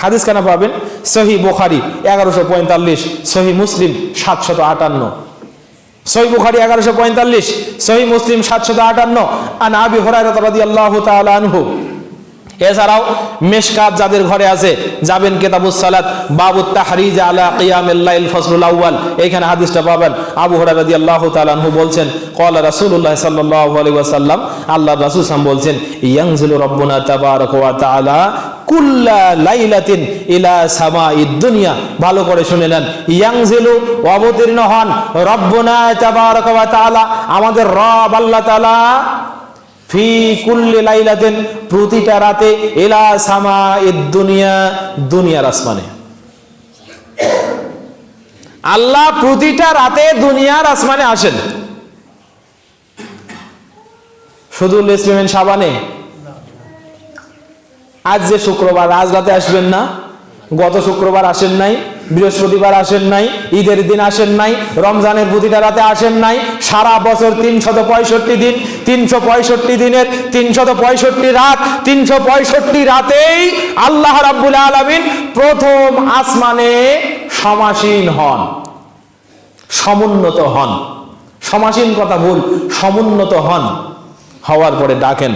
হাদিস কেন পাবেন? সহিহ বুখারী 1145, সহিহ মুসলিম 758। সহিহ বুখারী 1145, সহিহ মুসলিম 758। আন আবি হুরায়রা রাদিয়াল্লাহু তাআলা আনহু। এছাড়াও মিশকাত যাদের ঘরে আছে, যাবেন কিতাবুস সালাত, বাবুত তাহরিজ আলা কিয়ামিল লাইল ফসলুল আউয়াল, এইখানে হাদিসটা পাবেন। আবু হুরায়রা রাদিয়াল্লাহু তাআলা আনহু বলছেন, ক্বালা রাসূলুল্লাহ সাল্লাল্লাহু আলাইহি ওয়াসাল্লাম, আল্লাহর রাসূল সাল্লাল্লাহু বলছেন, ইয়ানজিলু রাব্বুনা তাবারাকা ওয়া তাআলা কুল্লা লাইলাতিন ইলা সামাইদ দুনিয়া। ভালো করে শুনে নেন, ইয়ানজিলু অবতীর্ণ হন, রাব্বুনা তাবারাকা ওয়া তাআলা আমাদের রব আল্লাহ তাআলা, ফি কুল্লি লাইলাতিন প্রতিটা রাতে, ইলা সামাইদ দুনিয়া দুনিয়ার আসমানে। আল্লাহ প্রতিটা রাতে দুনিয়ার আসমানে আসেন। শুধু লেসমেন শাবানে? আজ যে শুক্রবার, আজ রাতে আসবেন না? গত শুক্রবার আসেন নাই, বৃহস্পতিবার আসেন নাই, ঈদের দিন আসেন নাই, রমজানের প্রতিটা রাতে আসেন নাই, সারা বছর 365 দিন, 365 দিনের 365 রাত, 365 রাতেই আল্লাহ রাব্বুল আলামিন প্রথম আসমানে সমাসীন হন, সমুন্নত হন। সমাসীন কথা ভুল, সমুন্নত হন। হওয়ার পরে ডাকেন।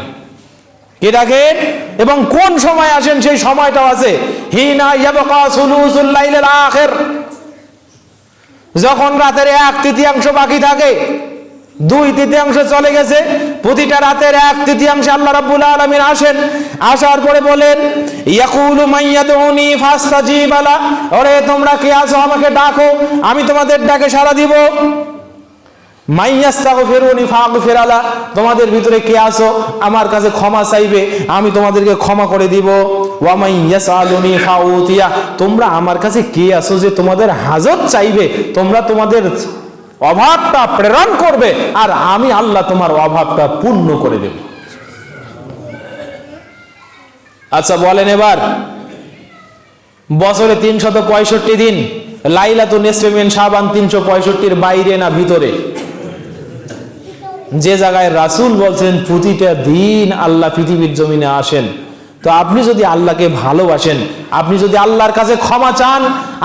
কে ডাকেন এবং কোন সময় আসেন সেই সময়টাও আছে। হিনা ইয়াবকা সুলুসুল লাইলিল আখির, যখন রাতের 1/3 বাকি থাকে, 2/3 চলে গেছে, প্রতিটা রাতের 1/3 আল্লাহ রাব্বুল আলামিন আসেন, আসার পরে বলেন ইয়াকুলু মাইয়াদউনি ফাস্তাজিব লা, ওরে তোমরা কে আছো আমাকে ডাকো আমি তোমাদের ডাকে সাড়া দিব। মাইয়াস্তাগফিরুনি ফাগফির লা, তোমাদের ভিতরে কে আছো আমার কাছে ক্ষমা চাইবে আমি তোমাদেরকে ক্ষমা করে দিব। ওয়া মাইয়াসালুনি ফাউতিয়া, তোমরা আমার কাছে কে আছো যে তোমাদের হাজত চাইবে, তোমরা তোমাদের অভাবটা প্রেরণ করবে আর আমি আল্লাহ তোমার অভাবটা পূর্ণ করে দেব। আচ্ছা বলেন এবার, বছরে 365 দিন, লাইলাতুন নিসফে মিন শাবান 365-র বাইরে না ভিতরে? যে জায়গায় রাসূল বলছেন প্রতিটা দিন আল্লাহ পৃথিবীর জমিনে আসেন, তো আপনি যদি আল্লাহকে ভালোবাসেন, আপনি যদি আল্লাহর কাছে ক্ষমা চান,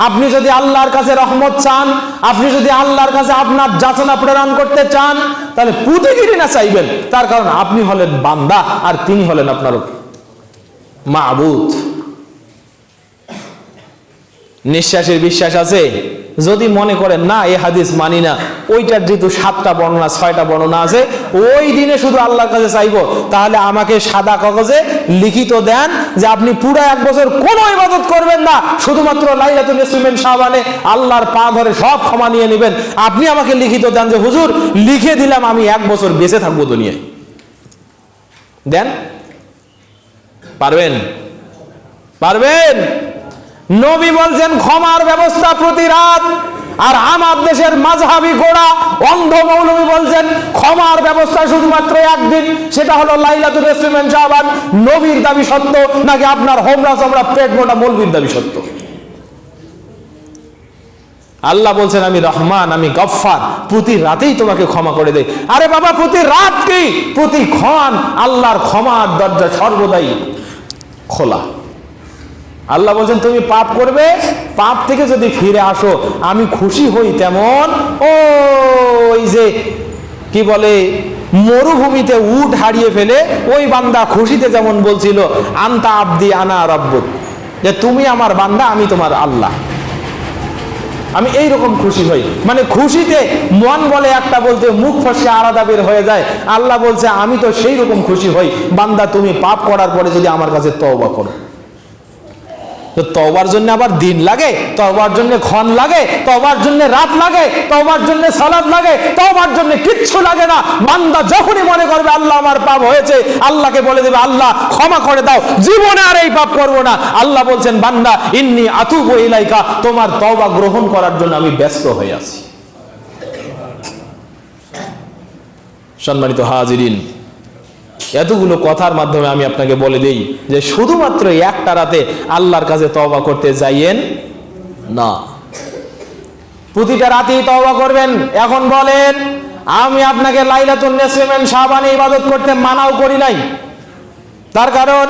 আপনি যদি আল্লাহর কাছে রহমত চান, আপনি যদি আল্লাহর কাছে আপনার যাচনা প্রেরণ করতে চান, তাহলে প্রতিদিনই না চাইবেন, তার কারণ আপনি হলেন বান্দা আর তিনি হলেন আপনার মাবুদ। নিঃশ্বাসের বিশ্বাস আছে? যদি মনে করেন না এই হাদিস মানি না, ওইটার যেহেতু 7টা বর্ণনা 6টা বর্ণনা আছে, ওই দিনে শুধু আল্লাহর কাছে চাইবো, তাহলে আমাকে সাদা কাগজে লিখিত দেন যে আপনি পুরো 1 বছর কোনো ইবাদত করবেন না, শুধুমাত্র লাইলাতুল নিসফে মিন শাবানে আল্লাহর পা ধরে সব ক্ষমা নিয়ে নেবেন। আপনি আমাকে লিখিত দেন যে হুজুর লিখে দিলাম আমি 1 বছর বেঁচে থাকবো দুনিয়ায়। দেন, পারবেন? পারবেন? নবী বলছেন ক্ষমার ব্যবস্থা প্রতি রাত, আর আমার দেশের মাযহাবি গোড়া অন্ধ মৌলবী বলছেন ক্ষমার ব্যবস্থা শুধুমাত্র একদিন, সেটা হলো লাইলাতুল নিসফে মিন শাবান। নবীর দাবি সত্য নাকি আপনার হোমরা চামড়া পেট মোটা মৌলবীর দাবি সত্য? আল্লাহ বলছেন আমি রহমান, আমি গফফার, প্রতি রাতেই তোমাকে ক্ষমা করে দেই। আরে বাবা, প্রতি রাত কি প্রতি ক্ষণ আল্লাহর ক্ষমার দরজা সর্বদাই খোলা। আল্লাহ বলছেন তুমি পাপ করবে, পাপ থেকে যদি ফিরে আসো আমি খুশি হই তেমন ওই যে কি বলে মরুভূমিতে উট হারিয়ে ফেলে ওই বান্দা খুশিতে যেমন বলছিল আনতা আব্দি আনা রাব্বুক, যে তুমি আমার বান্দা আমি তোমার আল্লাহ, আমি এইরকম খুশি হই। মানে খুশিতে মন বলে একটা, বলতে মুখ ফসকে আলাদা বের হয়ে যায়। আল্লাহ বলছে আমি তো সেই রকম খুশি হই বান্দা তুমি পাপ করার পরে যদি আমার কাছে তওবা করো। তো তওবার জন্য আবার দিন লাগে, তওবার জন্য ক্ষণ লাগে, তওবার জন্য রাত লাগে, তওবার জন্য সালাত লাগে, তওবার জন্য কিচ্ছু লাগে না। বান্দা যখনই মনে করবে আল্লাহ আমার পাপ হয়েছে, আল্লাহকে বলে দেবে আল্লাহ ক্ষমা করে দাও, জীবনে আর এই পাপ করব না। আল্লাহ বলছেন বান্দা ইন্নী আতুবু ইলাইকা, তোমার তওবা গ্রহণ করার জন্য আমি ব্যস্ত হয়ে আছি। সম্মানিত হাজিরিন, এতগুলো কথার মাধ্যমে আমি আপনাকে বলে দেই যে শুধুমাত্র একটা রাতে আল্লাহর কাছে তওবা করতে যাইয়েন না, প্রতিটা রাতেই তওবা করবেন। এখন বলেন আমি আপনাকে লাইলাতুন নিসফে মিন শাবানে ইবাদত করতে মানাও করি নাই, তার কারণ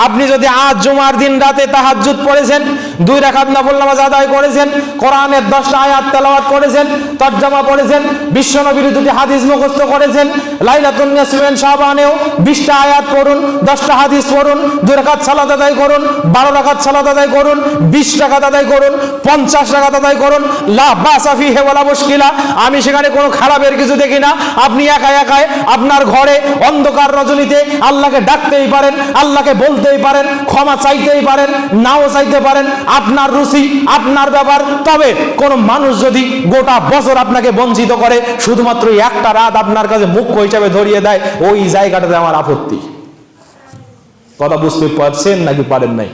আপনি যদি আজ জুমার দিন রাতে তাহাজ্জুদ পড়েছেন, 2 রাকাত নফল নামাজ আদায় করেছেন, কোরআনের 10টা আয়াত তেলাওয়াত করেছেন, তরজমা পড়েছেন, বিশ্বনবীর 2টি হাদিস মুখস্থ করেছেন, লাইলাতুন নিসফে মিন শাবানেও 20টা আয়াত পড়ুন, 10টা হাদিস পড়ুন, 2 রাকাত সালাত আদায় করুন, 12 রাকাত সালাত আদায় করুন, 20 রাকাত আদায় করুন, 50 রাকাত আদায় করুন, লা বাসা ফিহি ওয়ালা মুশকিলা, আমি সেখানে কোনো খারাপের কিছু দেখি না। আপনি একা একাই আপনার ঘরে অন্ধকার রজনীতে আল্লাহকে ডাকতেই পারেন, আল্লাহকে বলতেই পারেন, ক্ষমা চাইতেই পারেন, নাও চাইতে পারেন, আপনার রুচি আপনার ব্যাপার। তবে কোন মানুষ যদি গোটা বছর আপনাকে বঞ্চিত করে, শুধুমাত্র একটা রাত আপনার কাছে মুখ্য হিসাবে ধরিয়ে দেয়, ওই জায়গাটাতে আমার আপত্তি। কথা বুঝতে পারছেন নাকি পারেন নাই?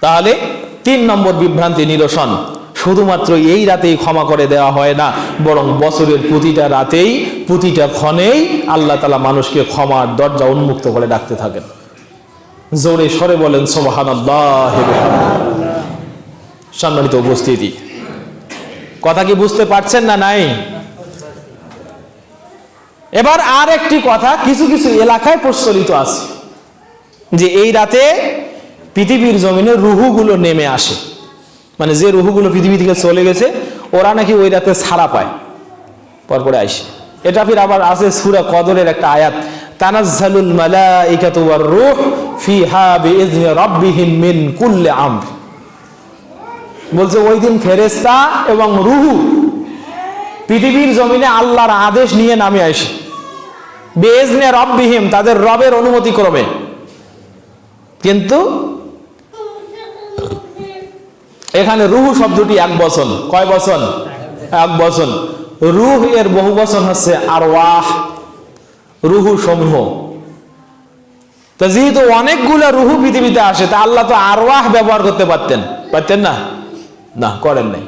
তাহলে 3 নম্বর বিভ্রান্তি নিরসন, শুধুমাত্র এই রাতেই ক্ষমা করে দেওয়া হয় না, বরং বছরের প্রতিটা রাতেই প্রতিটা ক্ষণেই আল্লাহ তাআলা মানুষকে ক্ষমার দরজা উন্মুক্ত করে ডাকতে থাকেন। জোরে সরে বলেন সুবহানাল্লাহ। সম্মানিত উপস্থিতি, কথা কি বুঝতে পারছেন না নাই? এবার আর একটি কথা কিছু কিছু এলাকায় প্রচলিত আছে যে এই রাতে পৃথিবীর জমিনে রুহুগুলো নেমে আসে, মানে যে রুহুগুলো পৃথিবী থেকে চলে গেছে ওরা নাকি ওই রাতে ছাড়া পায়, পরপরে আসে। এটা ফির আবার আছে সূরা কদরের একটা আয়াত, তানাজ্জালুল মালাইকাতু ওয়ার রূহ ফিহা বিইজনি রাব্বিহিম মিন কুল্লি আমর। বলছে ওই দিন ফেরেশতা এবং রুহু পৃথিবীর জমিনে আল্লাহর আদেশ নিয়ে নামে আসে, বিইজনি রাব্বিহিম, তাদের রবের অনুমতি ক্রমে। কিন্তু এখানে রূহ শব্দটি এক বচন। কয় বচন? এক বচন। রূহ এর বহু বচন হচ্ছে আরওয়াহ, রূহ সমূহ। তো যেহেতু অনেকগুলো রূহ পৃথিবীতে আসে, তা আল্লাহ তো আরওয়াহ ব্যবহার করতে পারতেন না? না, করেন নাই।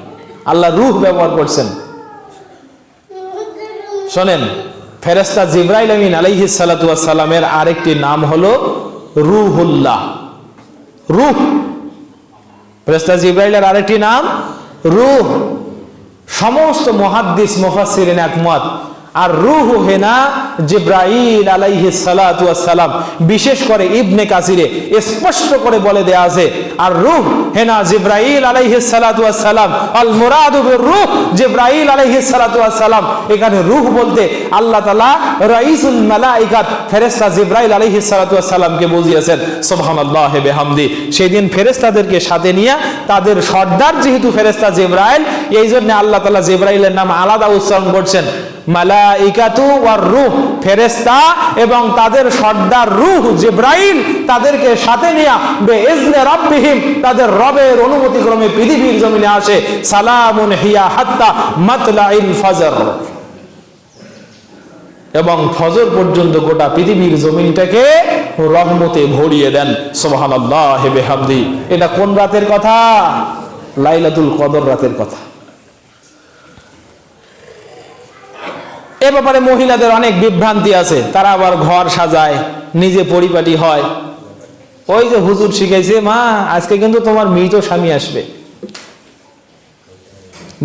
আল্লাহ রূহ ব্যবহার করছেন। শোনেন, ফেরেশতা জিবরাইল আমিন আলাইহিস সালাতু ওয়াস সালামের আরেকটি নাম হলো রূহুল্লাহ। রূহ, ফেরেশতা জিবরাইলের আরেকটি নাম রূহ। সমস্ত মুহাদ্দিস মুফাসসিরিন একমত। আর রূহ হেনা জিবরাইল আলাইহিস সালাতু ওয়াস সালাম, বিশেষ করে ইবনে কাসিরে স্পষ্ট করে বলে দেয়া আছে, আর রূহ হেনা জিবরাইল আলাইহিস সালাতু ওয়াস সালাম, আল মুরাদু বির রূহ জিবরাইল আলাইহিস সালাতু ওয়াস সালাম। এখানে রূহ বলতে আল্লাহ তাআলা রাইসুল মালাইকাত ফেরেশতা জিবরাইল আলাইহিস সালাতু ওয়াস সালামকে বুঝিয়েছেন। সুবহানাল্লাহি বিহামদি। সেদিন ফেরেশতাদেরকে সাথে নিয়ে, তাদের সর্দার যেহেতু ফেরেশতা জিবরাইল, এই জন্য আল্লাহ তাআলা জিবরাইলের নাম আলাদা উচ্চারণ করছেন, মালাইকাতু ওয়ার রূহ, ফেরেশতা এবং তাদের সর্দার রূহ জিবরাইল, তাদেরকে সাথে নিয়ে বিইজনি রাব্বিহিম, তাদের রবের অনুমতি ক্রমে পৃথিবীর জমিনে আসে। সালামুন হিয়া হাত্তা মাতলাইল ফজর, এবং ফজর পর্যন্ত গোটা পৃথিবীর জমিনটাকে রহমতে ভরিয়ে দেন। সুবহানাল্লাহি বিহামদি। এটা কোন রাতের কথা? লাইলাতুল কদর রাতের কথা। এ ব্যাপারে মহিলাদের অনেক বিভ্রান্তি আছে। তারা আবার ঘর সাজায়, নিজে পরিপাটি হয়। ওই যে হুজুর শিখাইছে, মা আজকে কিন্তু তোমার মৃত স্বামী আসবে,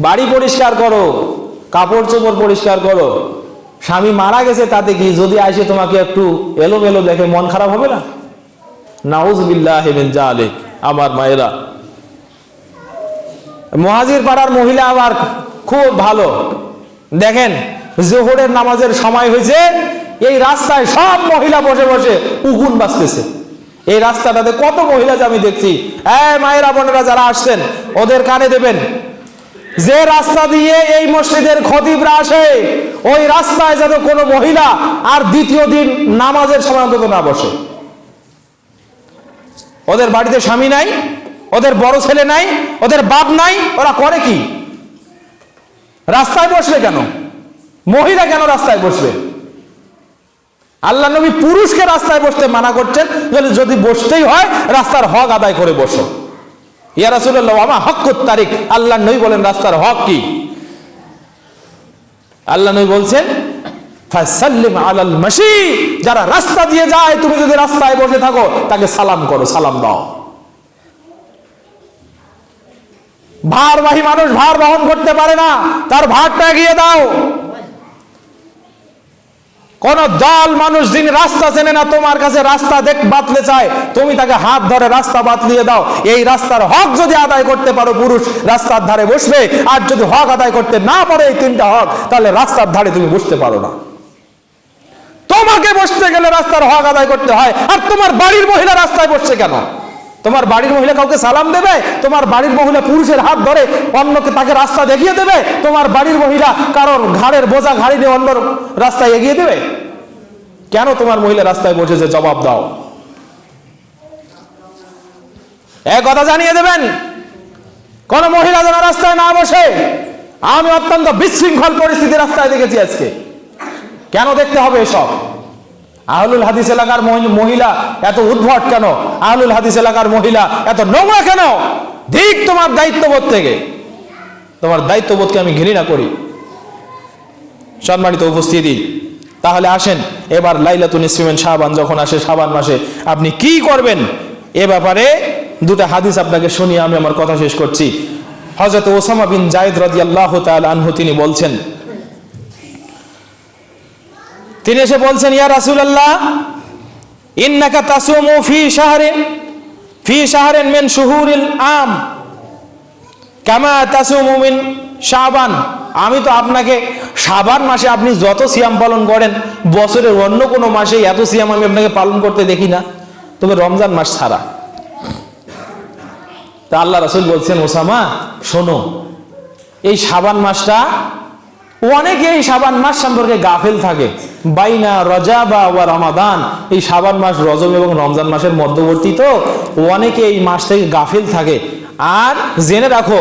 বাড়ি পরিষ্কার করো, কাপড় চোপড় পরিষ্কার করো। স্বামী মারা গেছে, তাতে কি? যদি আসে তোমাকে একটু এলোমেলো দেখে মন খারাপ হবে না? নাউযুবিল্লাহি মিন যালিক। আমার মায়েরা, মুহাজির পাড়ার মহিলা আবার খুব ভালো। দেখেন, জোহরের নামাজের সময় হয়েছে, এই রাস্তায় সব মহিলা বসে বসে উগুন বাজতেছে। এই রাস্তাটাতে কত মহিলা যে আমি দেখছি। মায়েরা বোনেরা যারা আসছেন, ওদের কানে দেবেন, যে রাস্তা দিয়ে এই মসজিদের খতিবরা আসে, ওই রাস্তায় যেন কোনো মহিলা আর দ্বিতীয় দিন নামাজের সময় অন্তত না বসে। ওদের বাড়িতে স্বামী নাই, ওদের বড় ছেলে নাই, ওদের বাপ নাই, ওরা করে কি? রাস্তায় বসবে কেন? মহিলা কেন রাস্তায় বসবে? আল্লাহ নবী পুরুষকে রাস্তায় বসতে মানা করছেন, যদি বসতেই হয় রাস্তার হক আদায় করে বসো। ইয়া রাসূলুল্লাহ আমা হকুত তারিক, আল্লাহ নবী বলেন রাস্তার হক কি? আল্লাহ নবী বলছেন ফাসাল্লিম আলাল মাশি, যারা রাস্তা দিয়ে যায়, তুমি যদি রাস্তায় বসে থাকো তাকে সালাম করো, সালাম দাও। ভারবাহী মানুষ ভার বহন করতে পারে না, তার ভারটা এগিয়ে দাও। কোন দল মানুষ যিনি রাস্তা চেনে না, তোমার কাছে রাস্তা বাতলে চায়, তুমি তাকে হাত ধরে রাস্তা বাতলিয়ে দাও। এই রাস্তার হক যদি আদায় করতে পারো, পুরুষ রাস্তার ধারে বসবে। আর যদি হক আদায় করতে না পারো এই তিনটা হক, তাহলে রাস্তার ধারে তুমি বসতে পারো না। তোমাকে বসতে গেলে রাস্তার হক আদায় করতে হয়। আর তোমার বাড়ির মহিলা রাস্তায় বসছে কেন? তোমার বাড়ির মহিলা কাউকে সালাম দেবে? তোমার বাড়ির মহিলা পুরুষের হাত ধরে অন্যকে তাকে রাস্তা দেখিয়ে দেবে? তোমার বাড়ির মহিলা কারোর ঘাড়ের বোঝা ঘাড়ি নিয়ে অন্য রাস্তায় এগিয়ে দেবে? কেন তোমার মহিলা রাস্তায় বসেছে? জবাব দাও। এক কথা জানিয়ে দেবেন, কোন মহিলা যেন রাস্তায় না বসে। আমি অত্যন্ত বিশৃঙ্খল পরিস্থিতি রাস্তায় দেখেছি আজকে। কেন দেখতে হবে এসব? আহলুল হাদিস এলাকার মহিলা এত উদ্ভট কেন? আহলুল হাদিস এলাকার মহিলা এত নোংরা কেন? ঠিক তোমার দায়িত্ববোধ থেকে। তোমার দায়িত্ববোধকে আমি ঘৃণা করি। সম্মানিত উপস্থিতি, তাহলে আসেন এবার লাইলাতুন নিসফি মিন শাবান যখন আসে, শাবান মাসে আপনি কি করবেন এ ব্যাপারে দুটো হাদিস আপনাকে শুনিয়ে আমি আমার কথা শেষ করছি। হযরত ওসামা বিন যায়েদ রাদিয়াল্লাহু তাআলা আনহু তিনি বলছেন, তিনি এসে বলছেন, ইয়া রাসূলুল্লাহ ইন্নাকা তাসুমু ফি শাহরিন মিন শুহুরিল আম কামা তাসুমু মিন শাবান। আমি তো আপনাকে শাবান মাসে আপনি যত সিয়াম পালন করেন, বছরের অন্য কোনো মাসে এত সিয়াম আমি আপনাকে পালন করতে দেখি না, তবে রমজান মাস ছাড়া। তা আল্লাহ রাসূল বলছেন, ওসামা শোনো, এই শাবান মাসটা অনেকে এই শাবান মাস সম্পর্কে গাফিল থাকে। বাইনা রজাবা ওয়া রমাদান, এই শাবান মাস রজব এবং রমজান মাসের মধ্যবর্তী, তো অনেকে এই মাস থেকে গাফিল থাকে। আর জেনে রাখো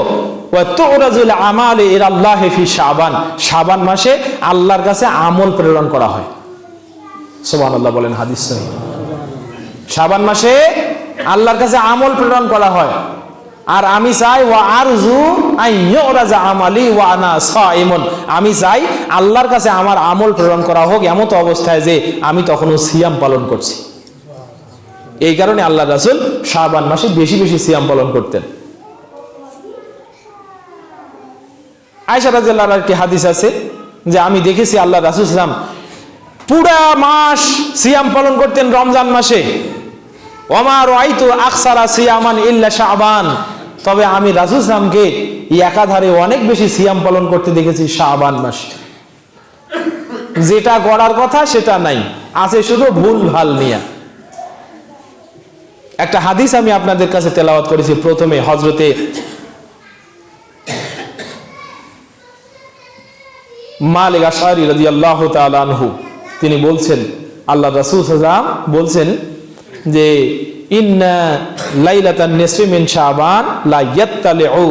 ওয়াতুরাজুল আমাল ইলাল্লাহি ফি শাবান, শাবান মাসে আল্লাহর কাছে আমল প্রেরণ করা হয়। সুবহানাল্লাহ বলেন, হাদিস সহিহ। শাবান মাসে আল্লাহর কাছে আমল প্রেরণ করা হয়। আর আমি চাই ওয়া আরজু আইয়ুরাজা আমালি ওয়া আনা সাইমুন, আমি চাই আল্লাহর কাছে আমার আমল প্রেরণ করা হোক এমত অবস্থায় যে আমি তখনও সিয়াম পালন করছি। এই কারণে আল্লাহ রাসূল শাবান মাসে বেশি বেশি সিয়াম পালন করতেন। আয়েশা রাদিয়াল্লাহু আনহার একটি হাদিস আছে যে আমি দেখেছি আল্লাহ রাসূল সাল্লাল্লাহু আলাইহি ওয়াসাল্লাম পুরা মাস সিয়াম পালন করতেন রমজান মাসে। ওমা রাআইতু আকসারা সিয়ামান ইল্লা শাবান, তবে আমি রাসূল সাল্লামকে একাধারে অনেক বেশি সিয়াম পালন করতে দেখেছি শাবান মাস। যেটা করার কথা সেটা নাই, আছে শুধু ভুল ভাল নিয়া। একটা হাদিস আমি আপনাদের কাছে তেলাওয়াত করেছি প্রথমে, হযরতে মালিক আশআরী রাদিয়াল্লাহু তাআলা আনহু তিনি বলছেন, আল্লাহ রাসূল সাল্লাল্লাহু আলাইহি ওয়াসাল্লাম বলছেন যে ইন্না লাইলাতান নিসফি মিন শাবান লা ইয়াত্তালিউ,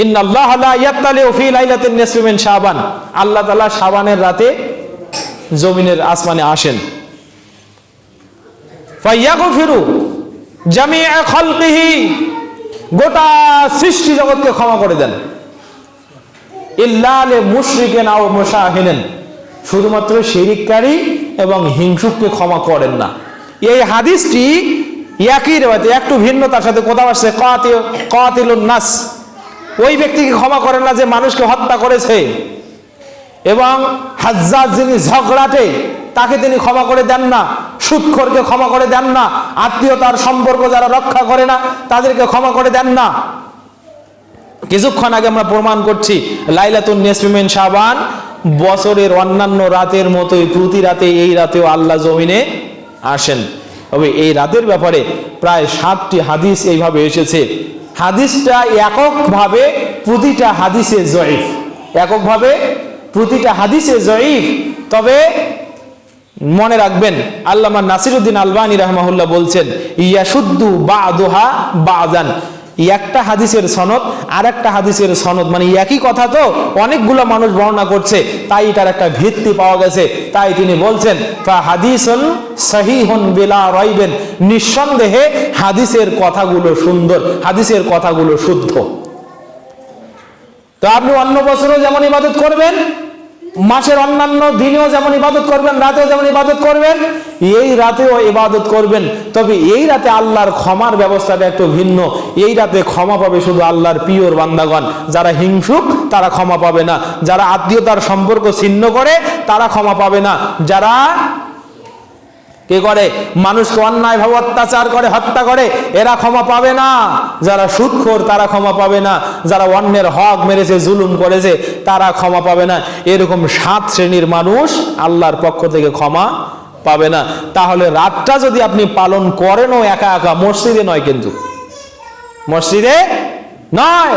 ইন্নাল্লাহা লা ইয়াত্তালিউ ফি লাইলাতিন নিসফি মিন শাবান, আল্লাহ তাআলা শাবানের রাতে জমিনের আসমানে আসেন। ফায়াগফিরু জামিআ খালকিহি, গোটা সৃষ্টি জগৎকে ক্ষমা করে দেন। ইল্লা লি মুশরিকিন আও মুশাহিনিন, শুধুমাত্র শিরিককারী এবং হিংসুককে ক্ষমা করেন না। এই হাদিসটি একই রিওয়ায়াতে একটু ভিন্নতার সাথে কোথাও আসছে কাতিলুন নাস, ওই ব্যক্তিকে ক্ষমা করেন না যে মানুষকে হত্যা করেছে, এবং হাজ্জাজ যিনি ঝগড়াটে তাকে তিনি ক্ষমা করে দেন না, সুদখোরকে ক্ষমা করে দেন না, আত্মীয়তার সম্পর্ক যারা রক্ষা করে না তাদেরকে ক্ষমা করে দেন না। কিছুক্ষণ আগে আমরা প্রমাণ করছি লাইলাতুন নিসফি মিন শাবান বছরের অন্যান্য রাতের মতোই প্রতি রাতে এই রাতেও আল্লাহ জমিনে আসেন। তবে এই রাতের ব্যাপারে প্রায় 7টি হাদিস এইভাবে এসেছে। হাদিসটা এককভাবে প্রতিটা হাদিসে জয়ীফ, এককভাবে প্রতিটা হাদিসে জয়ীফ। তবে মনে রাখবেন আল্লামা নাসিরউদ্দিন আলবানী রাহমাহুল্লাহ বলছেন ইয়াশুদ্দু বা'দুহা বা'দান, একটা হাদিসের সনদ আর একটা হাদিসের সনদ মানে একই কথা, তো অনেকগুলো মানুষ বর্ণনা করছে, তাই এটার একটা ভিত্তি পাওয়া গেছে। তাই তিনি বলছেন ফা হাদিসুন সহিহুন বিলা রাইবিন, নিঃসন্দেহে হাদিসের কথাগুলো সুন্দর, হাদিসের কথাগুলো শুদ্ধ। তো আপনি অন্য বছরও যেমন ইবাদত করবেন, মাসের অন্যান্য দিনেও যেমন ইবাদত করবেন, রাতেও যেমন ইবাদত করবেন, এই রাতেও ইবাদত করবেন। তবে এই রাতে আল্লাহর ক্ষমার ব্যবস্থাটা একটু ভিন্ন। এই রাতে ক্ষমা পাবে শুধু আল্লাহর পিওর বান্দাগণ। যারা হিংসুক তারা ক্ষমা পাবে না, যারা আত্মীয়তার সম্পর্ক ছিন্ন করে তারা ক্ষমা পাবে না, যারা কে করে মানুষকে অন্যায়ভাবে অত্যাচার করে হত্যা করে এরা ক্ষমা পাবে না, যারা সুদখোর তারা ক্ষমা পাবে না, যারা অন্যের হক মেরেছে জুলুম করেছে তারা ক্ষমা পাবে না। এরকম 7 শ্রেণীর মানুষ আল্লাহর পক্ষ থেকে ক্ষমা পাবে না। তাহলে রাতটা যদি আপনি পালন করেনও একা একা, মসজিদে নয়, কিন্তু মসজিদে নয়,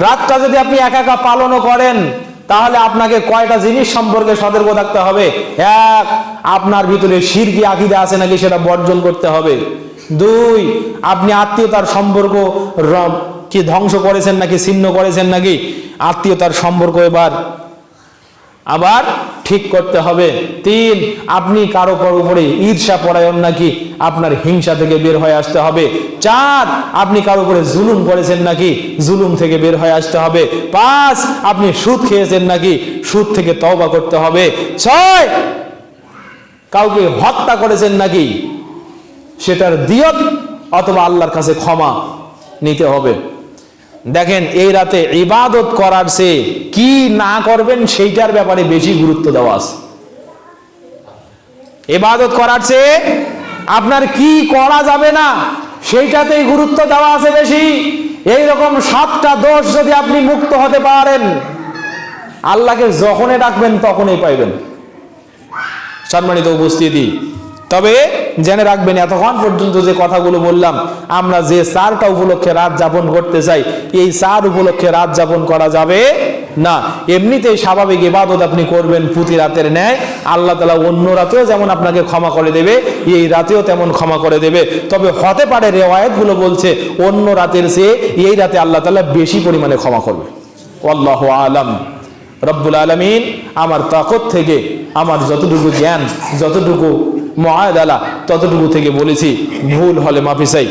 রাতটা যদি আপনি একা একা পালনও করেন তাহলে আপনাকে কয়টা জিনিস সম্পর্কে সতর্ক থাকতে হবে। 1, আপনার ভিতরে শিরকি আকীদা আছে নাকি সেটা বর্জন করতে হবে। 2, আপনি আত্মীয়তার সম্পর্ক কি ধ্বংস করেছেন নাকি ছিন্ন করেছেন নাকি, আত্মীয়তার সম্পর্ক এবার আবার ঠিক করতে হবে। 3, আপনি কারো উপরে ঈর্ষা পরায়ণ নাকি, আপনার হিংসা থেকে বের হয়ে আসতে হবে। 4, আপনি কারো উপরে জুলুম করেছেন নাকি, জুলুম থেকে বের হয়ে আসতে হবে। 5, আপনি সুদ খেয়েছেন নাকি, সুদ থেকে তওবা করতে হবে। 6, কাউকে হত্যা করেছেন নাকি, সেটার দিয়ত অথবা আল্লাহর কাছে ক্ষমা নিতে হবে। দেখেন এই রাতে ইবাদত করার চেয়ে কি না করবেন সেইটার ব্যাপারে বেশি গুরুত্ব দেওয়া আছে। ইবাদত করার চেয়ে আপনার কি করা যাবে না সেইটাতেই গুরুত্ব দেওয়া আছে বেশি। এইরকম 7টা দোষ যদি আপনি মুক্ত হতে পারেন, আল্লাহকে যখনই ডাকবেন তখনই পাইবেন। সম্মানিত উপস্থিতি, তবে জেনে রাখবেন এতক্ষণ পর্যন্ত যে কথাগুলো বললাম, আমরা যে 4টা উপলক্ষে রাত যাপন করতে চাই, এই 4 উপলক্ষে রাত যাপন করা যাবে না, এমনিতেই স্বাভাবিক ইবাদত আপনি করবেন প্রতি রাতের ন্যায়, আল্লাহ তাআলা অন্য রাতেও যেমন আপনাকে ক্ষমা করে দেবে, এই রাতেও তেমন ক্ষমা করে দেবে। তবে হতে পারে রিওয়ায়াতগুলো বলছে অন্য রাতের চেয়ে এই রাতে আল্লাহ তাআলা বেশি পরিমাণে ক্ষমা করবে। আল্লাহু আলাম। রব্বুল আলামিন আমার তাকত থেকে, আমার যতটুকু জ্ঞান, যতটুকু মুআদালা, ততটুকু থেকে বলেছি, ভুল হলে মাফি চাই।